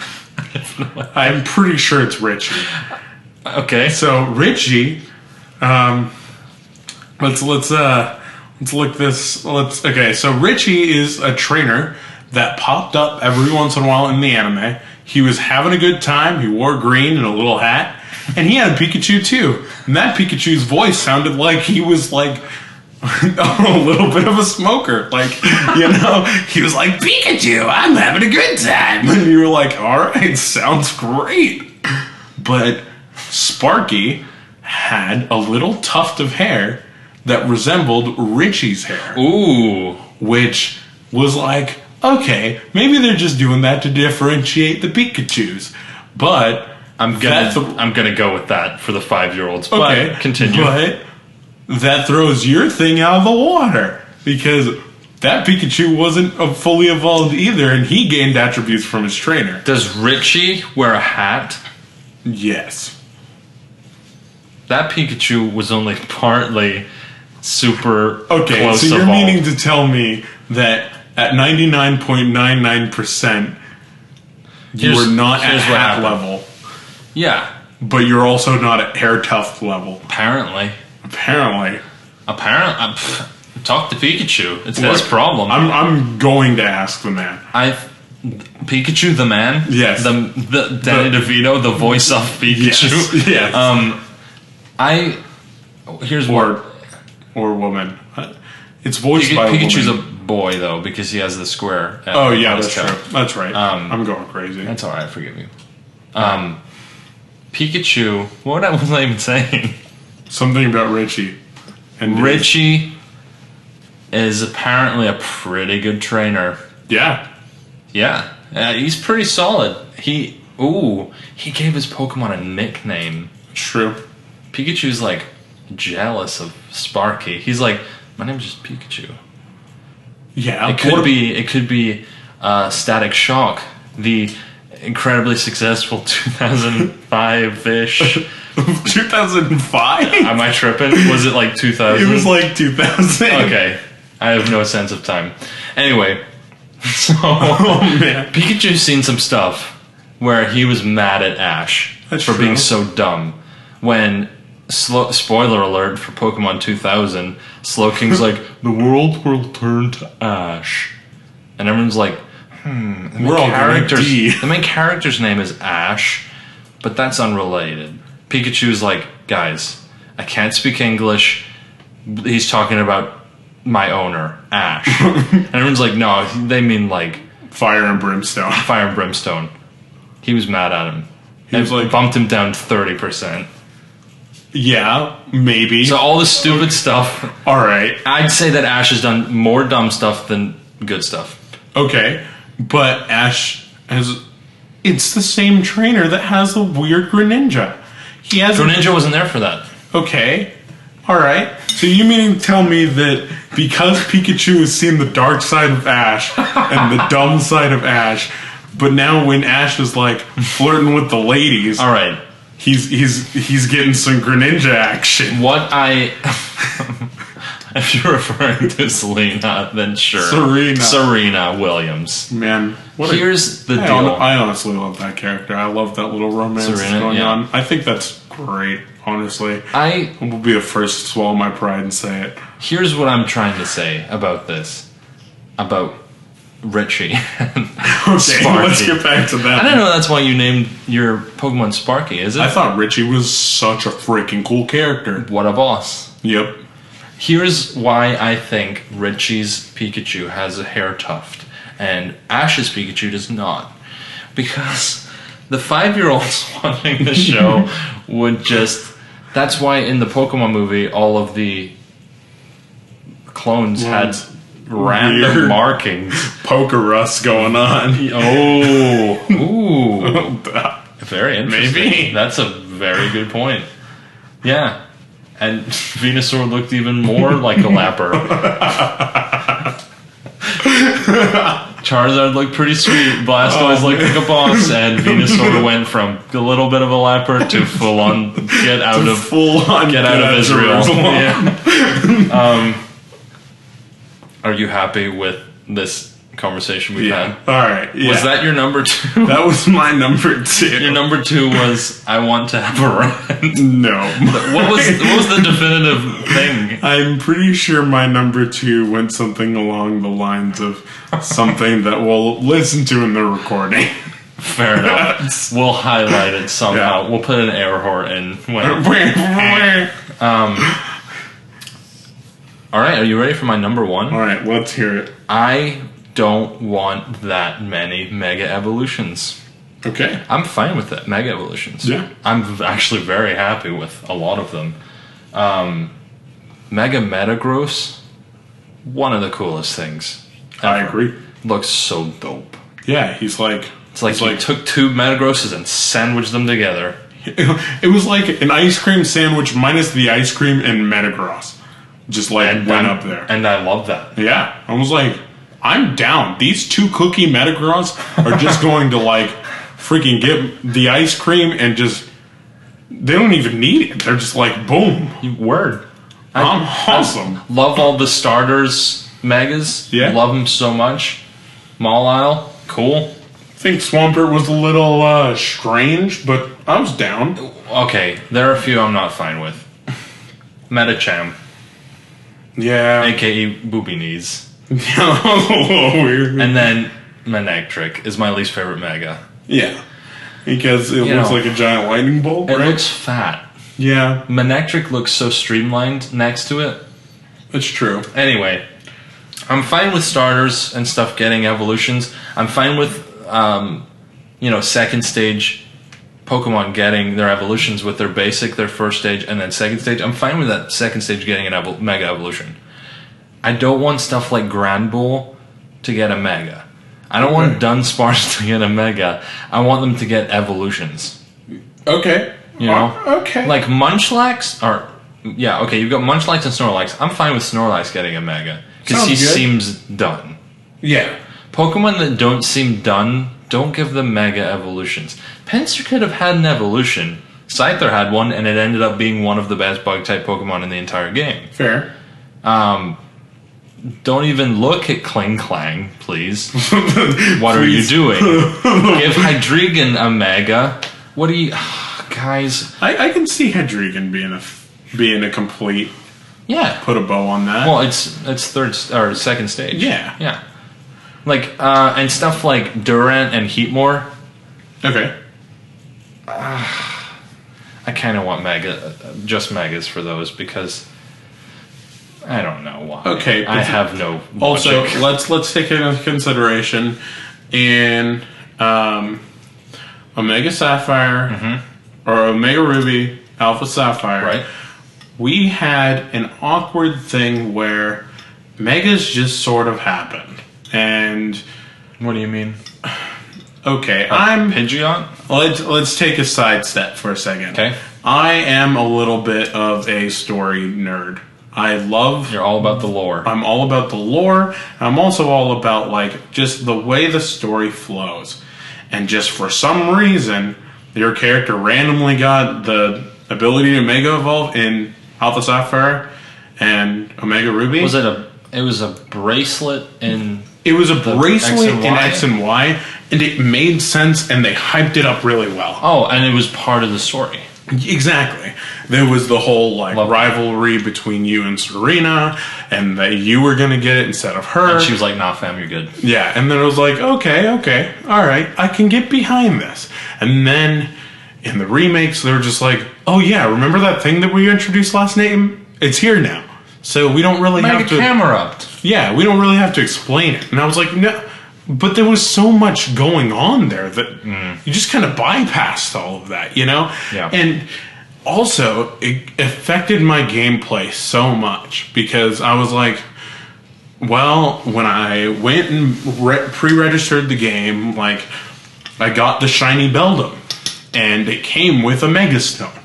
I'm pretty sure it's Richie. Okay. So Richie, let's look this. Okay. So Richie is a trainer that popped up every once in a while in the anime. He was having a good time. He wore green and a little hat, and he had a Pikachu too. And that Pikachu's voice sounded like he was like a little bit of a smoker. Like, you know, he was like, Pikachu, I'm having a good time. And you were like, all right, sounds great. But Sparky had a little tuft of hair that resembled Richie's hair. Ooh. Which was like, okay, maybe they're just doing that to differentiate the Pikachus. But I'm gonna go with that for the 5-year-olds. Okay, but continue. But that throws your thing out of the water, because that Pikachu wasn't fully evolved either, and he gained attributes from his trainer. Does Richie wear a hat? Yes. That Pikachu was only partly super close so you're evolved. meaning to tell me that at 99.99% you were not at hat level. Yeah. But you're also not at hair tuft level. Apparently. Talk to Pikachu. It's his problem. I'm going to ask the man. Pikachu the man? Yes. The Danny DeVito, the voice of Pikachu? Yes. Here's or, what... Or woman. It's voiced by a Pikachu's woman. a boy, though, because he has the square. Oh, yeah, that's true. That's right. I'm going crazy. That's alright, forgive you. Pikachu... What was I even saying? Something about Richie. And Richie is apparently a pretty good trainer. Yeah. Yeah. He's pretty solid. He gave his Pokemon a nickname. True. Pikachu's like jealous of Sparky. He's like, my name's just Pikachu. Yeah. It could be Static Shock, the incredibly successful 2005-ish. 2005? Am I tripping? Was it like 2000? It was like 2000. Okay. I have no sense of time. Anyway, so man. Pikachu's seen some stuff where he was mad at Ash for being so dumb. When, spoiler alert for Pokemon 2000, Slowking's like, the world will turn to Ash. And everyone's like, We're all gonna D. The main character's name is Ash, but that's unrelated. Pikachu's like, guys, I can't speak English. He's talking about my owner, Ash. And everyone's like, no, they mean like... Fire and Brimstone. Fire and Brimstone. He was mad at him. He was like... Bumped him down 30%. Yeah, maybe. So all the stupid stuff... Alright. I'd say that Ash has done more dumb stuff than good stuff. Okay, but Ash has... It's the same trainer that has the weird Greninja. He has... Greninja wasn't there for that. Okay. Alright. So you mean to tell me that because Pikachu has seen the dark side of Ash and the dumb side of Ash, but now when Ash is like flirting with the ladies, alright, he's getting some Greninja action. What I if you're referring to Selena, then sure. Serena Williams. Man, here's the deal. I honestly love that character. I love that little romance going on. I think that's great. Honestly, I will be the first to swallow my pride and say it. Here's what I'm trying to say about this, about Richie. Okay, Sparky. Let's get back to that. I don't know. That's why you named your Pokemon Sparky, is it? I thought Richie was such a freaking cool character. What a boss! Yep. Here's why I think Richie's Pikachu has a hair tuft and Ash's Pikachu does not, because the 5-year-olds watching the show would just... That's why in the Pokemon movie, all of the clones had random weird markings. Pokerus going on. Oh. Ooh. Very interesting. Maybe. That's a very good point. Yeah. And Venusaur looked even more like a lapper. Charizard looked pretty sweet. Blastoise looked like a boss, and Venusaur went from a little bit of a lapper to full on get out of Israel. Yeah. Are you happy with this conversation we've had? All right. Yeah. Was that your number 2? That was my number 2. Your number 2 was I want to have a rant. No. What was the definitive thing? I'm pretty sure my number 2 went something along the lines of something that we'll listen to in the recording. Fair enough. We'll highlight it somehow. Yeah. We'll put an air horn in. All right, are you ready for my number 1? All right, let's hear it. I don't want that many Mega Evolutions. Okay. I'm fine with it, Mega Evolutions. Yeah. I'm actually very happy with a lot of them. Mega Metagross, one of the coolest things ever. I agree. Looks so dope. Yeah, he's like... It's like he took 2 Metagrosses and sandwiched them together. It was like an ice cream sandwich minus the ice cream and Metagross. Just went up there. And I love that. Yeah. I was like, I'm down. These 2 cookie Metagross are just going to freaking get the ice cream and just... They don't even need it. They're just like, boom. Word. I'm awesome. I love all the starters Megas. Yeah. Love them so much. Mawile, cool. I think Swampert was a little strange, but I was down. Okay, there are a few I'm not fine with. Metacham. Yeah. AKA Booby Knees. A little weird. And then Manectric is my least favorite Mega. Yeah. Because it looks like a giant lightning bolt, It right? looks fat. Yeah. Manectric looks so streamlined next to it. It's true. Anyway, I'm fine with starters and stuff getting evolutions. I'm fine with, second stage Pokemon getting their evolutions with their basic, their first stage, and then second stage. I'm fine with that second stage getting an Mega evolution. I don't want stuff like Granbull to get a Mega. I don't want Dunsparce to get a Mega. I want them to get evolutions. Okay. You know? Okay. Like Munchlax, you've got Munchlax and Snorlax. I'm fine with Snorlax getting a Mega. Because he seems done. Yeah. Pokemon that don't seem done, don't give them Mega evolutions. Pinsir could have had an evolution. Scyther had one, and it ended up being one of the best Bug-type Pokemon in the entire game. Fair. Don't even look at Kling Clang, please. What are you doing? Give Hydreigon a Mega. What are you... guys... I can see Hydreigon being a complete... Yeah. Put a bow on that. Well, it's second stage. Yeah. Yeah. Like, and stuff like Durant and Heatmore. Okay. I kind of want just Megas for those because... I don't know why. Okay, I have no also, logic. let's take into consideration in Omega Sapphire or Omega Ruby, Alpha Sapphire. Right. We had an awkward thing where Megas just sort of happened, and What do you mean? okay, Pidgeot? Let's take a sidestep for a second. Okay. I am a little bit of a story nerd. You're all about the lore. I'm all about the lore. I'm also all about like just the way the story flows. And just for some reason, your character randomly got the ability to Mega Evolve in Alpha Sapphire and Omega Ruby. It was a bracelet in... It was a bracelet X and in Y? X and Y, and it made sense, and they hyped it up really well. Oh, and it was part of the story. Exactly. There was the whole rivalry between you and Serena, and that you were going to get it instead of her. And she was like, nah, fam, you're good. Yeah, and then it was like, okay, all right, I can get behind this. And then in the remakes, they were just like, oh yeah, remember that thing that we introduced last night? It's here now. So we don't really have to... camera up. Yeah, we don't really have to explain it. And I was like, no... But there was so much going on there that you just kind of bypassed all of that, you know? Yeah. And also, it affected my gameplay so much because I was like, well, when I went and pre-registered the game, like, I got the shiny Beldum, and it came with a Megastone.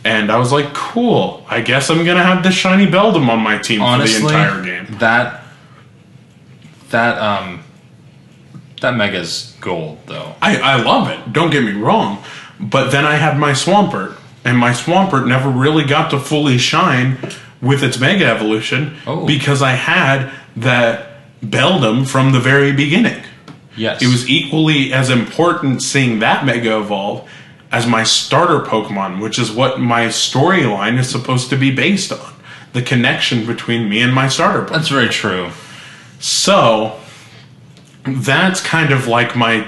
And I was like, cool, I guess I'm going to have the shiny Beldum on my team Honestly, for the entire game. That Mega's gold, though. I love it, don't get me wrong. But then I had my Swampert, and my Swampert never really got to fully shine with its Mega Evolution because I had that Beldum from the very beginning. Yes. It was equally as important seeing that Mega Evolve as my starter Pokemon, which is what my storyline is supposed to be based on. The connection between me and my starter Pokemon. That's very true. So... that's kind of like my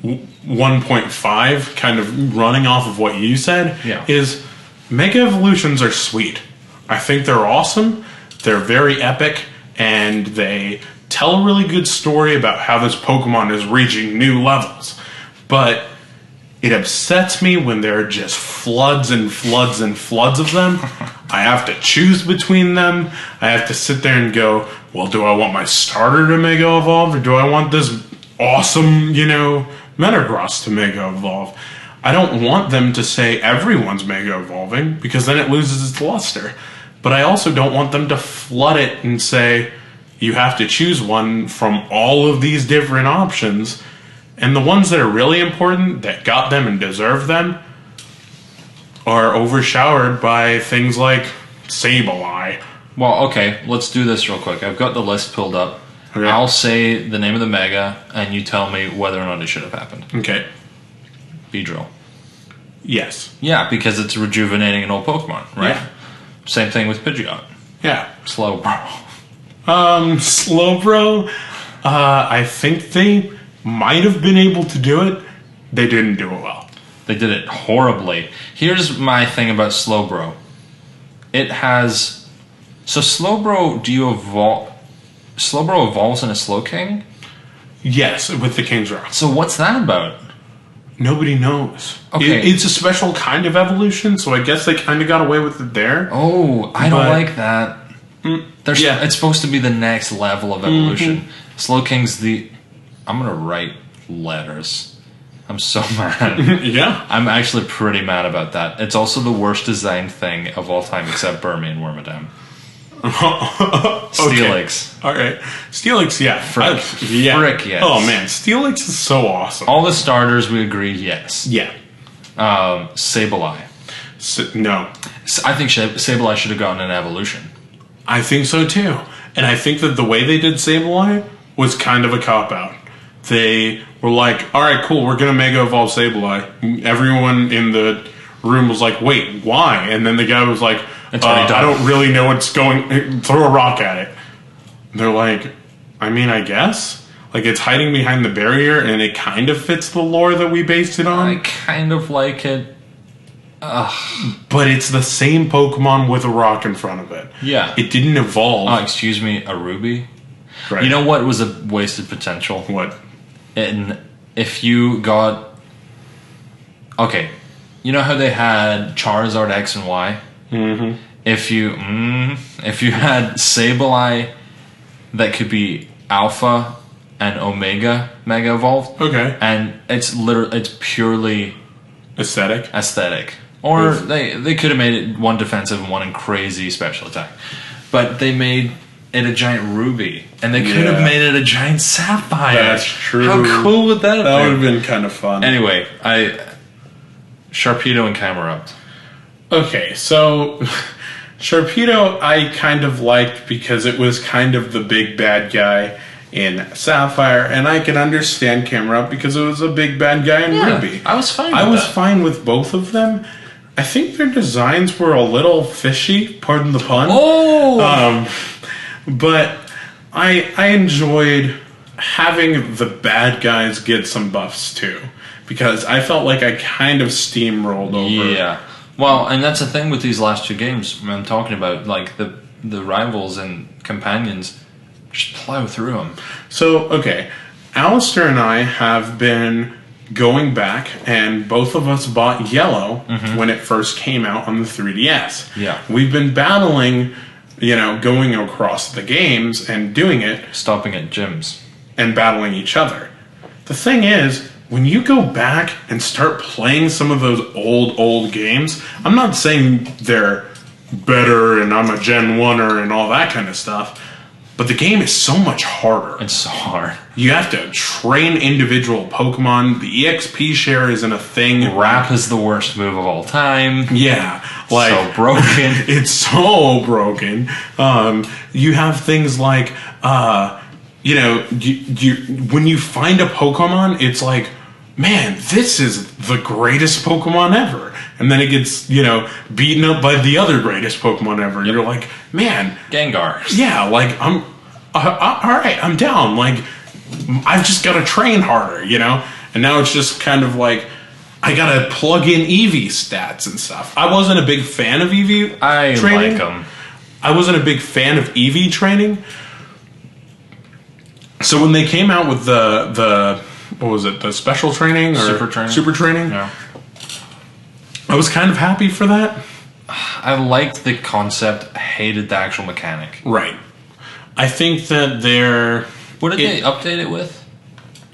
1.5, kind of running off of what you said, is Mega Evolutions are sweet. I think they're awesome, they're very epic, and they tell a really good story about how this Pokemon is reaching new levels. But it upsets me when there are just floods and floods and floods of them. I have to choose between them. I have to sit there and go, well, do I want my starter to Mega Evolve, or do I want this awesome, Metagross to Mega Evolve? I don't want them to say everyone's Mega Evolving, because then it loses its luster. But I also don't want them to flood it and say, you have to choose one from all of these different options. And the ones that are really important, that got them and deserve them, are overshadowed by things like Sableye. Well, okay, let's do this real quick. I've got the list pulled up. Okay. I'll say the name of the Mega, and you tell me whether or not it should have happened. Okay. Beedrill. Yes. Yeah, because it's rejuvenating an old Pokemon, right? Yeah. Same thing with Pidgeot. Yeah. Slow, bro. Slowbro, I think they might have been able to do it. They didn't do it well. They did it horribly. Here's my thing about Slowbro. It has... So Slowbro, Slowbro evolves in a Slowking? Yes, with the King's Rock. So what's that about? Nobody knows. Okay. It's a special kind of evolution, so I guess they kind of got away with it there. Oh, I don't like that. Yeah. It's supposed to be the next level of evolution. Slowking's the... I'm going to write letters. I'm so mad. Yeah. I'm actually pretty mad about that. It's also the worst designed thing of all time except Burmy and Wormadam. Steelix. All right. Steelix, yeah. Frick, yes. Oh, man. Steelix is so awesome. All the starters, we agree, yes. Yeah. Sableye. No. I think Sableye should have gotten an evolution. I think so, too. And I think that the way they did Sableye was kind of a cop-out. They were like, all right, cool, we're going to Mega Evolve Sableye. Everyone in the room was like, wait, why? And then the guy was like, I don't really know what's going... Throw a rock at it. They're like, I mean, I guess? Like, it's hiding behind the barrier, and it kind of fits the lore that we based it on. I kind of like it. But it's the same Pokemon with a rock in front of it. Yeah. It didn't evolve. Oh, excuse me, a Ruby? Right. You know what was a wasted potential? What? And if you got... Okay. You know how they had Charizard X and Y? Mm-hmm. If you had Sableye that could be Alpha and Omega Mega Evolved. Okay. And it's purely... Aesthetic. Or they could have made it one defensive and one in crazy special attack. But they made it a giant Ruby. And they could have made it a giant Sapphire. That's true. How cool would that have been? That would have been kind of fun. Anyway, Sharpedo and Camerupt. Okay, so Sharpedo I kind of liked because it was kind of the big bad guy in Sapphire, and I can understand Camerupt because it was a big bad guy in Ruby. I was fine with I was that. fine with both of them. I think their designs were a little fishy, pardon the pun. Oh! But I enjoyed having the bad guys get some buffs too, because I felt like I kind of steamrolled over. Yeah. Well, and that's the thing with these last two games I'm talking about, like the rivals and companions, just plow through them. So, okay, Alistair and I have been going back, and both of us bought Yellow when it first came out on the 3DS. Yeah. We've been battling, going across the games and doing it. Stopping at gyms. And battling each other. The thing is, when you go back and start playing some of those old games, I'm not saying they're better and I'm a Gen 1er and all that kind of stuff, but the game is so much harder. It's so hard. You have to train individual Pokemon. The EXP share isn't a thing. Wrap is the worst move of all time. Yeah. Like, so broken. It's so broken. You have things like, when you find a Pokemon, it's like, man, this is the greatest Pokemon ever. And then it gets, beaten up by the other greatest Pokemon ever. Yep. You're like, man. Gengar. Yeah, like, all right, I'm down. Like, I've just got to train harder, And now it's just kind of like, I got to plug in Eevee stats and stuff. I wasn't a big fan of Eevee training. Like them. I wasn't a big fan of Eevee training. So when they came out with the what was it, the special training or super training? Yeah. I was kind of happy for that. I liked the concept, hated the actual mechanic. Right. I think that what did they update it with?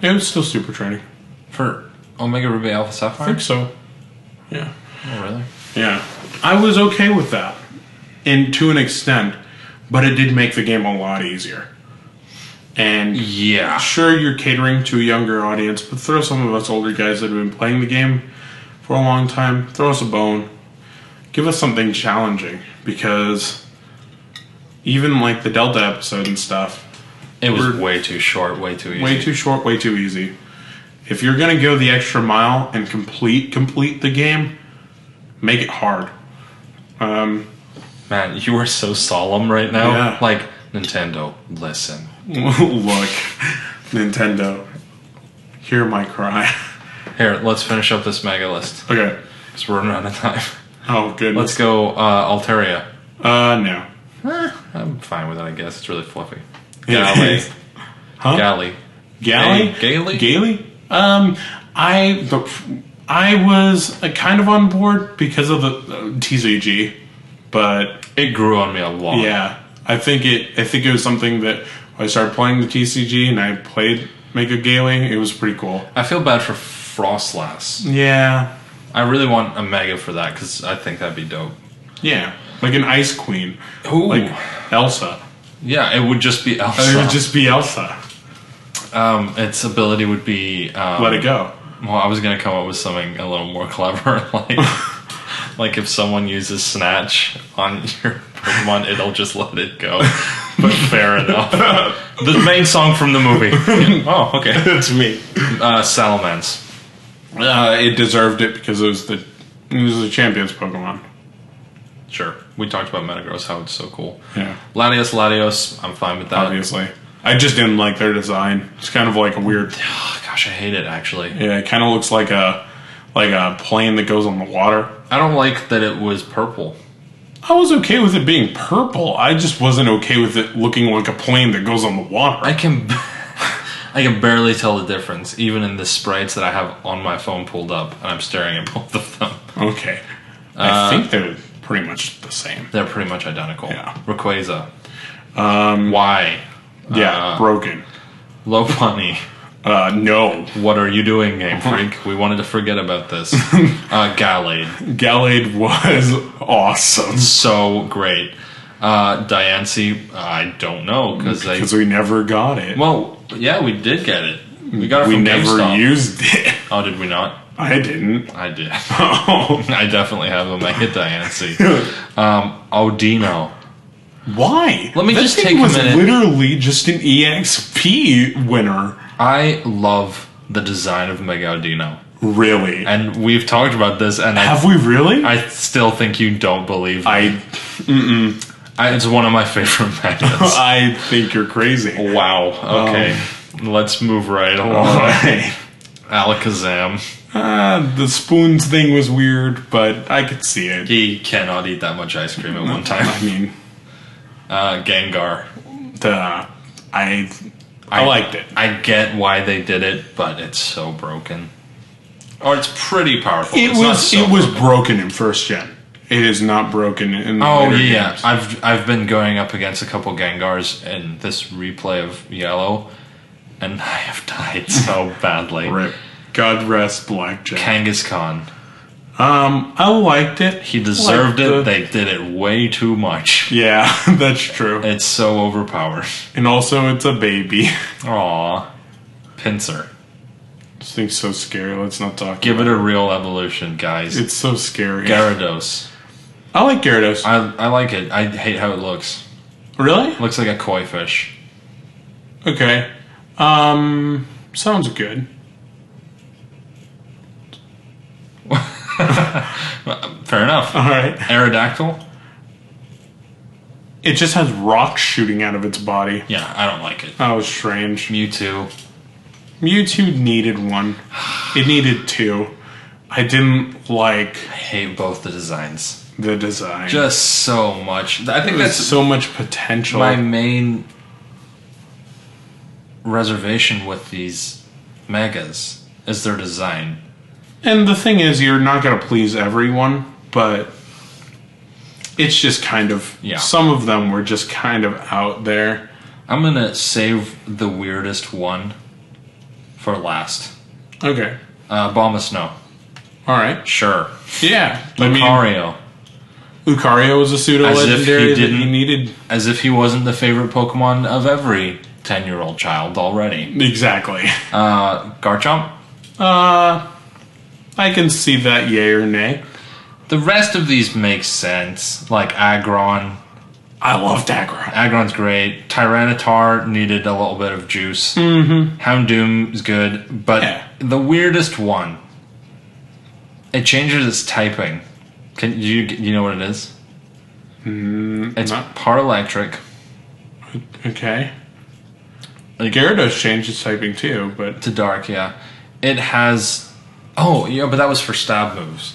It was still super training. For Omega Ruby Alpha Sapphire? I think so. Yeah. Oh, really? Yeah. I was okay with that. And to an extent, but it did make the game a lot easier. And yeah, sure, you're catering to a younger audience, but throw some of us older guys that have been playing the game for a long time, throw us a bone. Give us something challenging, because even like the Delta episode and stuff, it was way too short, way too easy. Way too short, way too easy. If you're gonna go the extra mile and complete the game, make it hard. Man, you are so solemn right now. Yeah. Like, Nintendo, listen. Look, Nintendo, hear my cry. Here, let's finish up this mega list. Okay. Because we're running out of time. Oh, goodness. Let's go Altaria. No. I'm fine with it, I guess. It's really fluffy. Yeah. Galley. Huh? Galley. Galley? Gaily? Gaily? I was kind of on board because of the TCG, but It grew on me a lot. yeah, I think it was something that I started playing the TCG and I played Mega Gaily. It was pretty cool. I feel bad for Frostlass. Yeah, I really want a mega for that because I think that'd be dope. yeah, like an Ice Queen, Ooh. like Elsa. Yeah, it would just be Elsa. It would just be Elsa. Its ability would be Let it go. Well, I was gonna come up with something a little more clever, like if someone uses Snatch on your Pokemon, it'll just let it go. But fair enough. The main song from the movie. Oh, okay. That's me. Salamence. It deserved it because it was the champion's Pokemon. Sure. We talked about Metagross, how it's so cool. Yeah, Latios, I'm fine with that. obviously. I just didn't like their design. It's kind of like a weird. Oh, gosh, I hate it actually. Yeah, it kind of looks like a plane that goes on the water. I don't like that it was purple. I was okay with it being purple. I just wasn't okay with it looking like a plane that goes on the water. I can barely tell the difference, even in the sprites that I have on my phone pulled up, and I'm staring at both of them. Okay. I think they're pretty much the same. They're pretty much identical. Yeah. Rayquaza. Why? Yeah, broken. Lopunny. No. What are you doing, Game Freak? We wanted to forget about this. Gallade. Gallade was awesome. So great. Diancie, I don't know, Because we never got it. Well, yeah, we did get it. We got it from We never GameStop. used it. Oh, did we not? I didn't. I did. Oh. I definitely have a Mega Diancie. Odino. Why? Let me That just thing take a was minute. literally just an EXP winner. I love the design of Mega Odino. Really? And we've talked about this, and Have we really? I still think you don't believe me. It's one of my favorite megas. I think you're crazy. Wow. Okay. Let's move right along. Alright. Alakazam. The spoons thing was weird, but I could see it. He cannot eat that much ice cream at one time. I mean, Gengar. I liked it. I get why they did it, but it's so broken. Or it's pretty powerful. It was broken in first gen. It is not broken in the later games. I've been going up against a couple Gengars in this replay of Yellow, and I have died so badly. Rip. God rest Blackjack. Kangaskhan. I liked it. He deserved it. They did it way too much. Yeah, that's true. It's so overpowered. And also, it's a baby. Aw. Pinsir. This thing's so scary. Let's not talk. Give it a real evolution, guys. It's so scary. Gyarados. I like Gyarados. I like it. I hate how it looks. Really? Looks like a koi fish. Okay. Sounds good. Fair enough. Alright. Aerodactyl? It just has rocks shooting out of its body. Yeah, I don't like it. That was strange. Mewtwo. Mewtwo needed one. It needed two. I didn't like I hate both the designs. the design. Just so much. I think There's that's so much potential. my main reservation with these megas is their design. And the thing is, you're not going to please everyone, but it's just kind of... Yeah. Some of them were just kind of out there. I'm going to save the weirdest one for last. Okay. Bomb of Snow. Alright. Sure. Yeah. Lucario. Lucario was a pseudo-legendary that you needed... As if he wasn't the favorite Pokemon of every 10-year-old child already. Exactly. Garchomp? I can see that, yay or nay. The rest of these make sense. Like Aggron. I loved Aggron. Aggron's great. Tyranitar needed a little bit of juice. Mm-hmm. Houndoom is good. But the weirdest one, it changes its typing. You know what it is? It's not- part electric, Okay. Gyarados changed its typing too, but... To dark, yeah. It has... Oh, yeah, but that was for stab moves.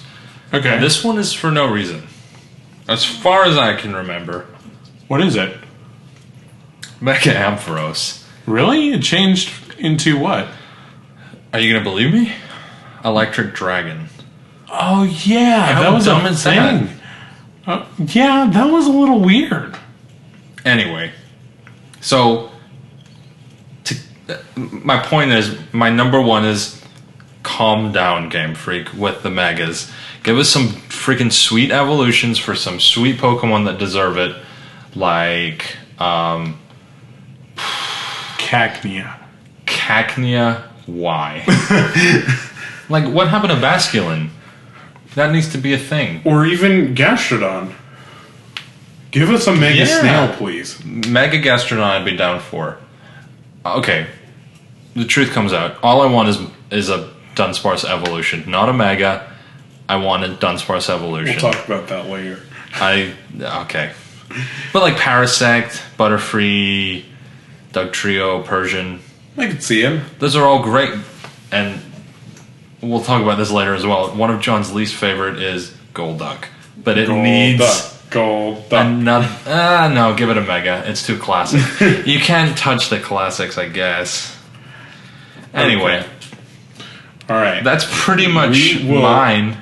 Okay. This one is for no reason. As far as I can remember. What is it? Mega Ampharos. Really? It changed into what? Are you going to believe me? Electric Dragon. Oh, yeah. How that was dumb a is thing. Yeah, that was a little weird. Anyway. So... my point is, my number one is calm down, Game Freak, with the Megas. Give us some freaking sweet evolutions for some sweet Pokemon that deserve it. Like, Cacnea. Cacnea, why? Like, what happened to Basculin? That needs to be a thing. Or even Gastrodon. Give us a Mega Snail, please. Mega Gastrodon I'd be down for. Okay. The truth comes out. All I want is a Dunsparce evolution, not a Mega. I want a Dunsparce evolution. We'll talk about that later. Okay. But like Parasect, Butterfree, Dugtrio, Persian. I can see him. Those are all great. And we'll talk about this later as well. One of John's least favorite is Golduck. But it needs... Golduck. No, give it a Mega. It's too classic. You can't touch the classics, I guess. Anyway. Okay. All right. That's pretty much mine.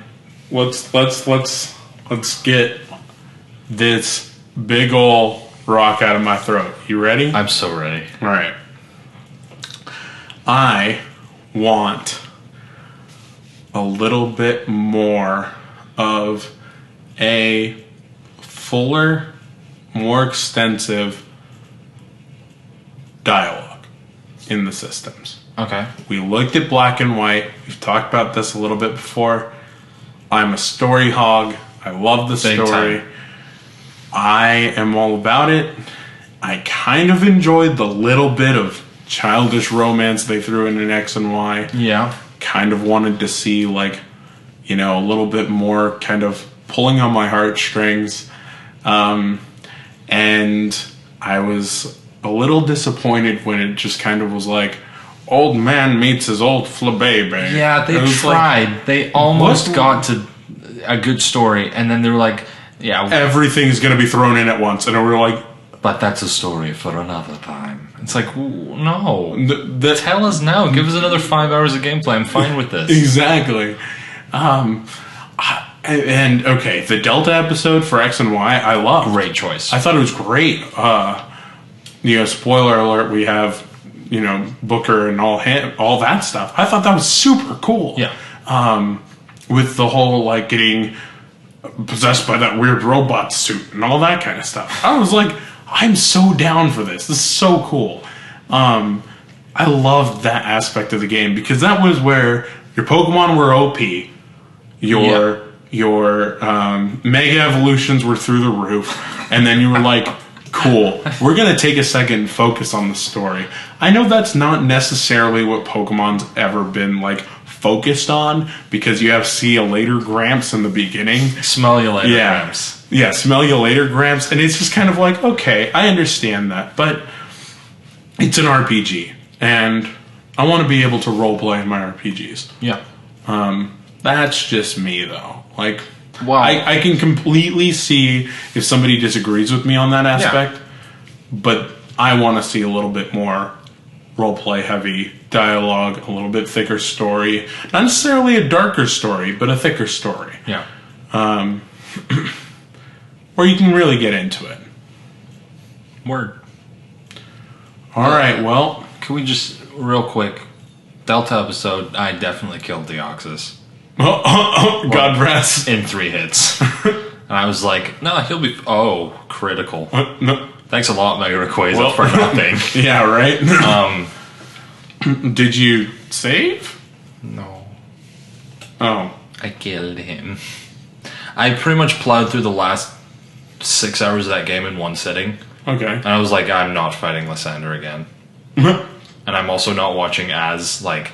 Let's get this big ol' rock out of my throat. You ready? I'm so ready. All right. I want a little bit more of a fuller, more extensive dialogue in the systems. Okay. We looked at Black and White. We've talked about this a little bit before. I'm a story hog. I love the Big story. time. I am all about it. I kind of enjoyed the little bit of childish romance they threw in X and Y. Yeah. Kind of wanted to see, like, you know, a little bit more kind of pulling on my heartstrings. And I was a little disappointed when it just kind of was like, old man meets his old flabebe. Yeah, they tried. Like, they almost got to a good story, and then they were like, yeah. Everything's going to be thrown in at once. And we were like... But that's a story for another time. It's like, no. Tell us now. Give us another 5 hours of gameplay. I'm fine with this. Exactly. And, okay, the Delta episode for X and Y, I love. Great choice. I thought it was great. You know, spoiler alert, we have, you know, Booker and all that stuff. I thought that was super cool. Yeah. With the whole, like, getting possessed by that weird robot suit and all that kind of stuff. I was like, I'm so down for this. This is so cool. I loved that aspect of the game because that was where your Pokemon were OP. Your Mega Evolutions were through the roof. And then you were like, cool, we're going to take a second and focus on the story. I know that's not necessarily what Pokemon's ever been, like, focused on, because you have see you later Gramps in the beginning. Smell you later Gramps. Yeah, smell you later Gramps. And it's just kind of like, okay, I understand that, but it's an RPG. And I want to be able to roleplay in my RPGs. Yeah. That's just me, though. Like, wow. I can completely see if somebody disagrees with me on that aspect, but I want to see a little bit more roleplay heavy dialogue, a little bit thicker story. Not necessarily a darker story, but a thicker story. Yeah. Where you can really get into it. Word. All right, well. Can we just, real quick, Delta episode, I definitely killed Deoxys. God rest. In 3 hits. And I was like, no, he'll be... Oh, critical. No. Thanks a lot, Mega Rayquaza, for nothing. Yeah, right? Did you save? No. Oh. I killed him. I pretty much plowed through the last 6 hours of that game in one sitting. Okay. And I was like, I'm not fighting Lysander again. And I'm also not watching Az, like,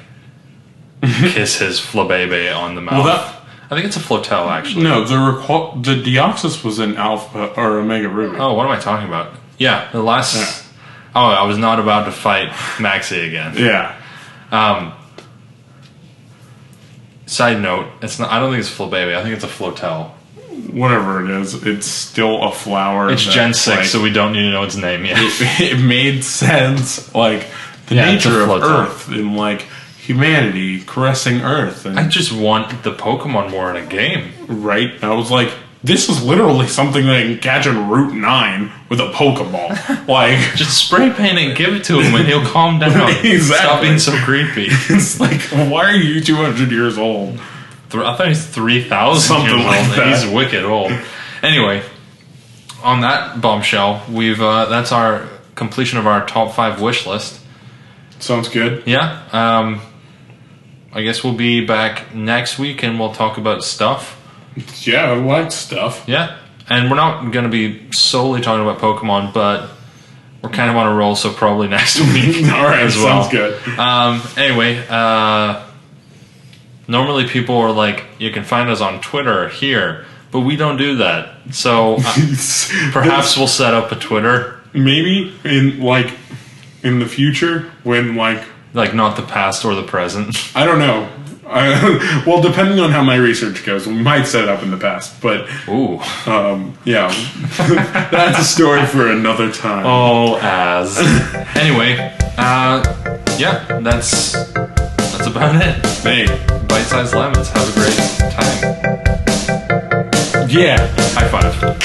kiss his Flabebe on the mouth. Well, I think it's a Flotel, actually. No, the Deoxys was an Alpha or Omega Ruby. Oh, what am I talking about? Yeah, the last... Oh, I was not about to fight Maxie again. Yeah. Side note, it's not. I don't think it's Flabébé. I think it's a Flotel. Whatever it is, it's still a flower. It's Gen 6, like, so we don't need to know its name yet. It made sense, like, the nature of Earth and, like, humanity caressing Earth. And, I just want the Pokemon more in a game. Right? I was like, this is literally something that you can catch in Route 9 with a Pokeball. Like, just spray paint it and give it to him and he'll calm down. Exactly. Stop being so creepy. It's like, why are you 200 years old? I thought he's 3,000 years old. Like that. He's wicked old. Anyway, on that bombshell, that's our completion of our top 5 wish list. Sounds good. Yeah. I guess we'll be back next week and we'll talk about stuff. Yeah, I like stuff. Yeah. And we're not going to be solely talking about Pokemon, but we're kind of on a roll, so probably next week. All right, as well. sounds good. Anyway, normally people are like, you can find us on Twitter here, but we don't do that. So perhaps we'll set up a Twitter. Maybe in the future when not the past or the present. I don't know. Well, depending on how my research goes, we might set it up in the past. But ooh, yeah, that's a story for another time. Oh, anyway, yeah, that's about it. Hey, bite-sized lemons. Have a great time. Yeah, High five.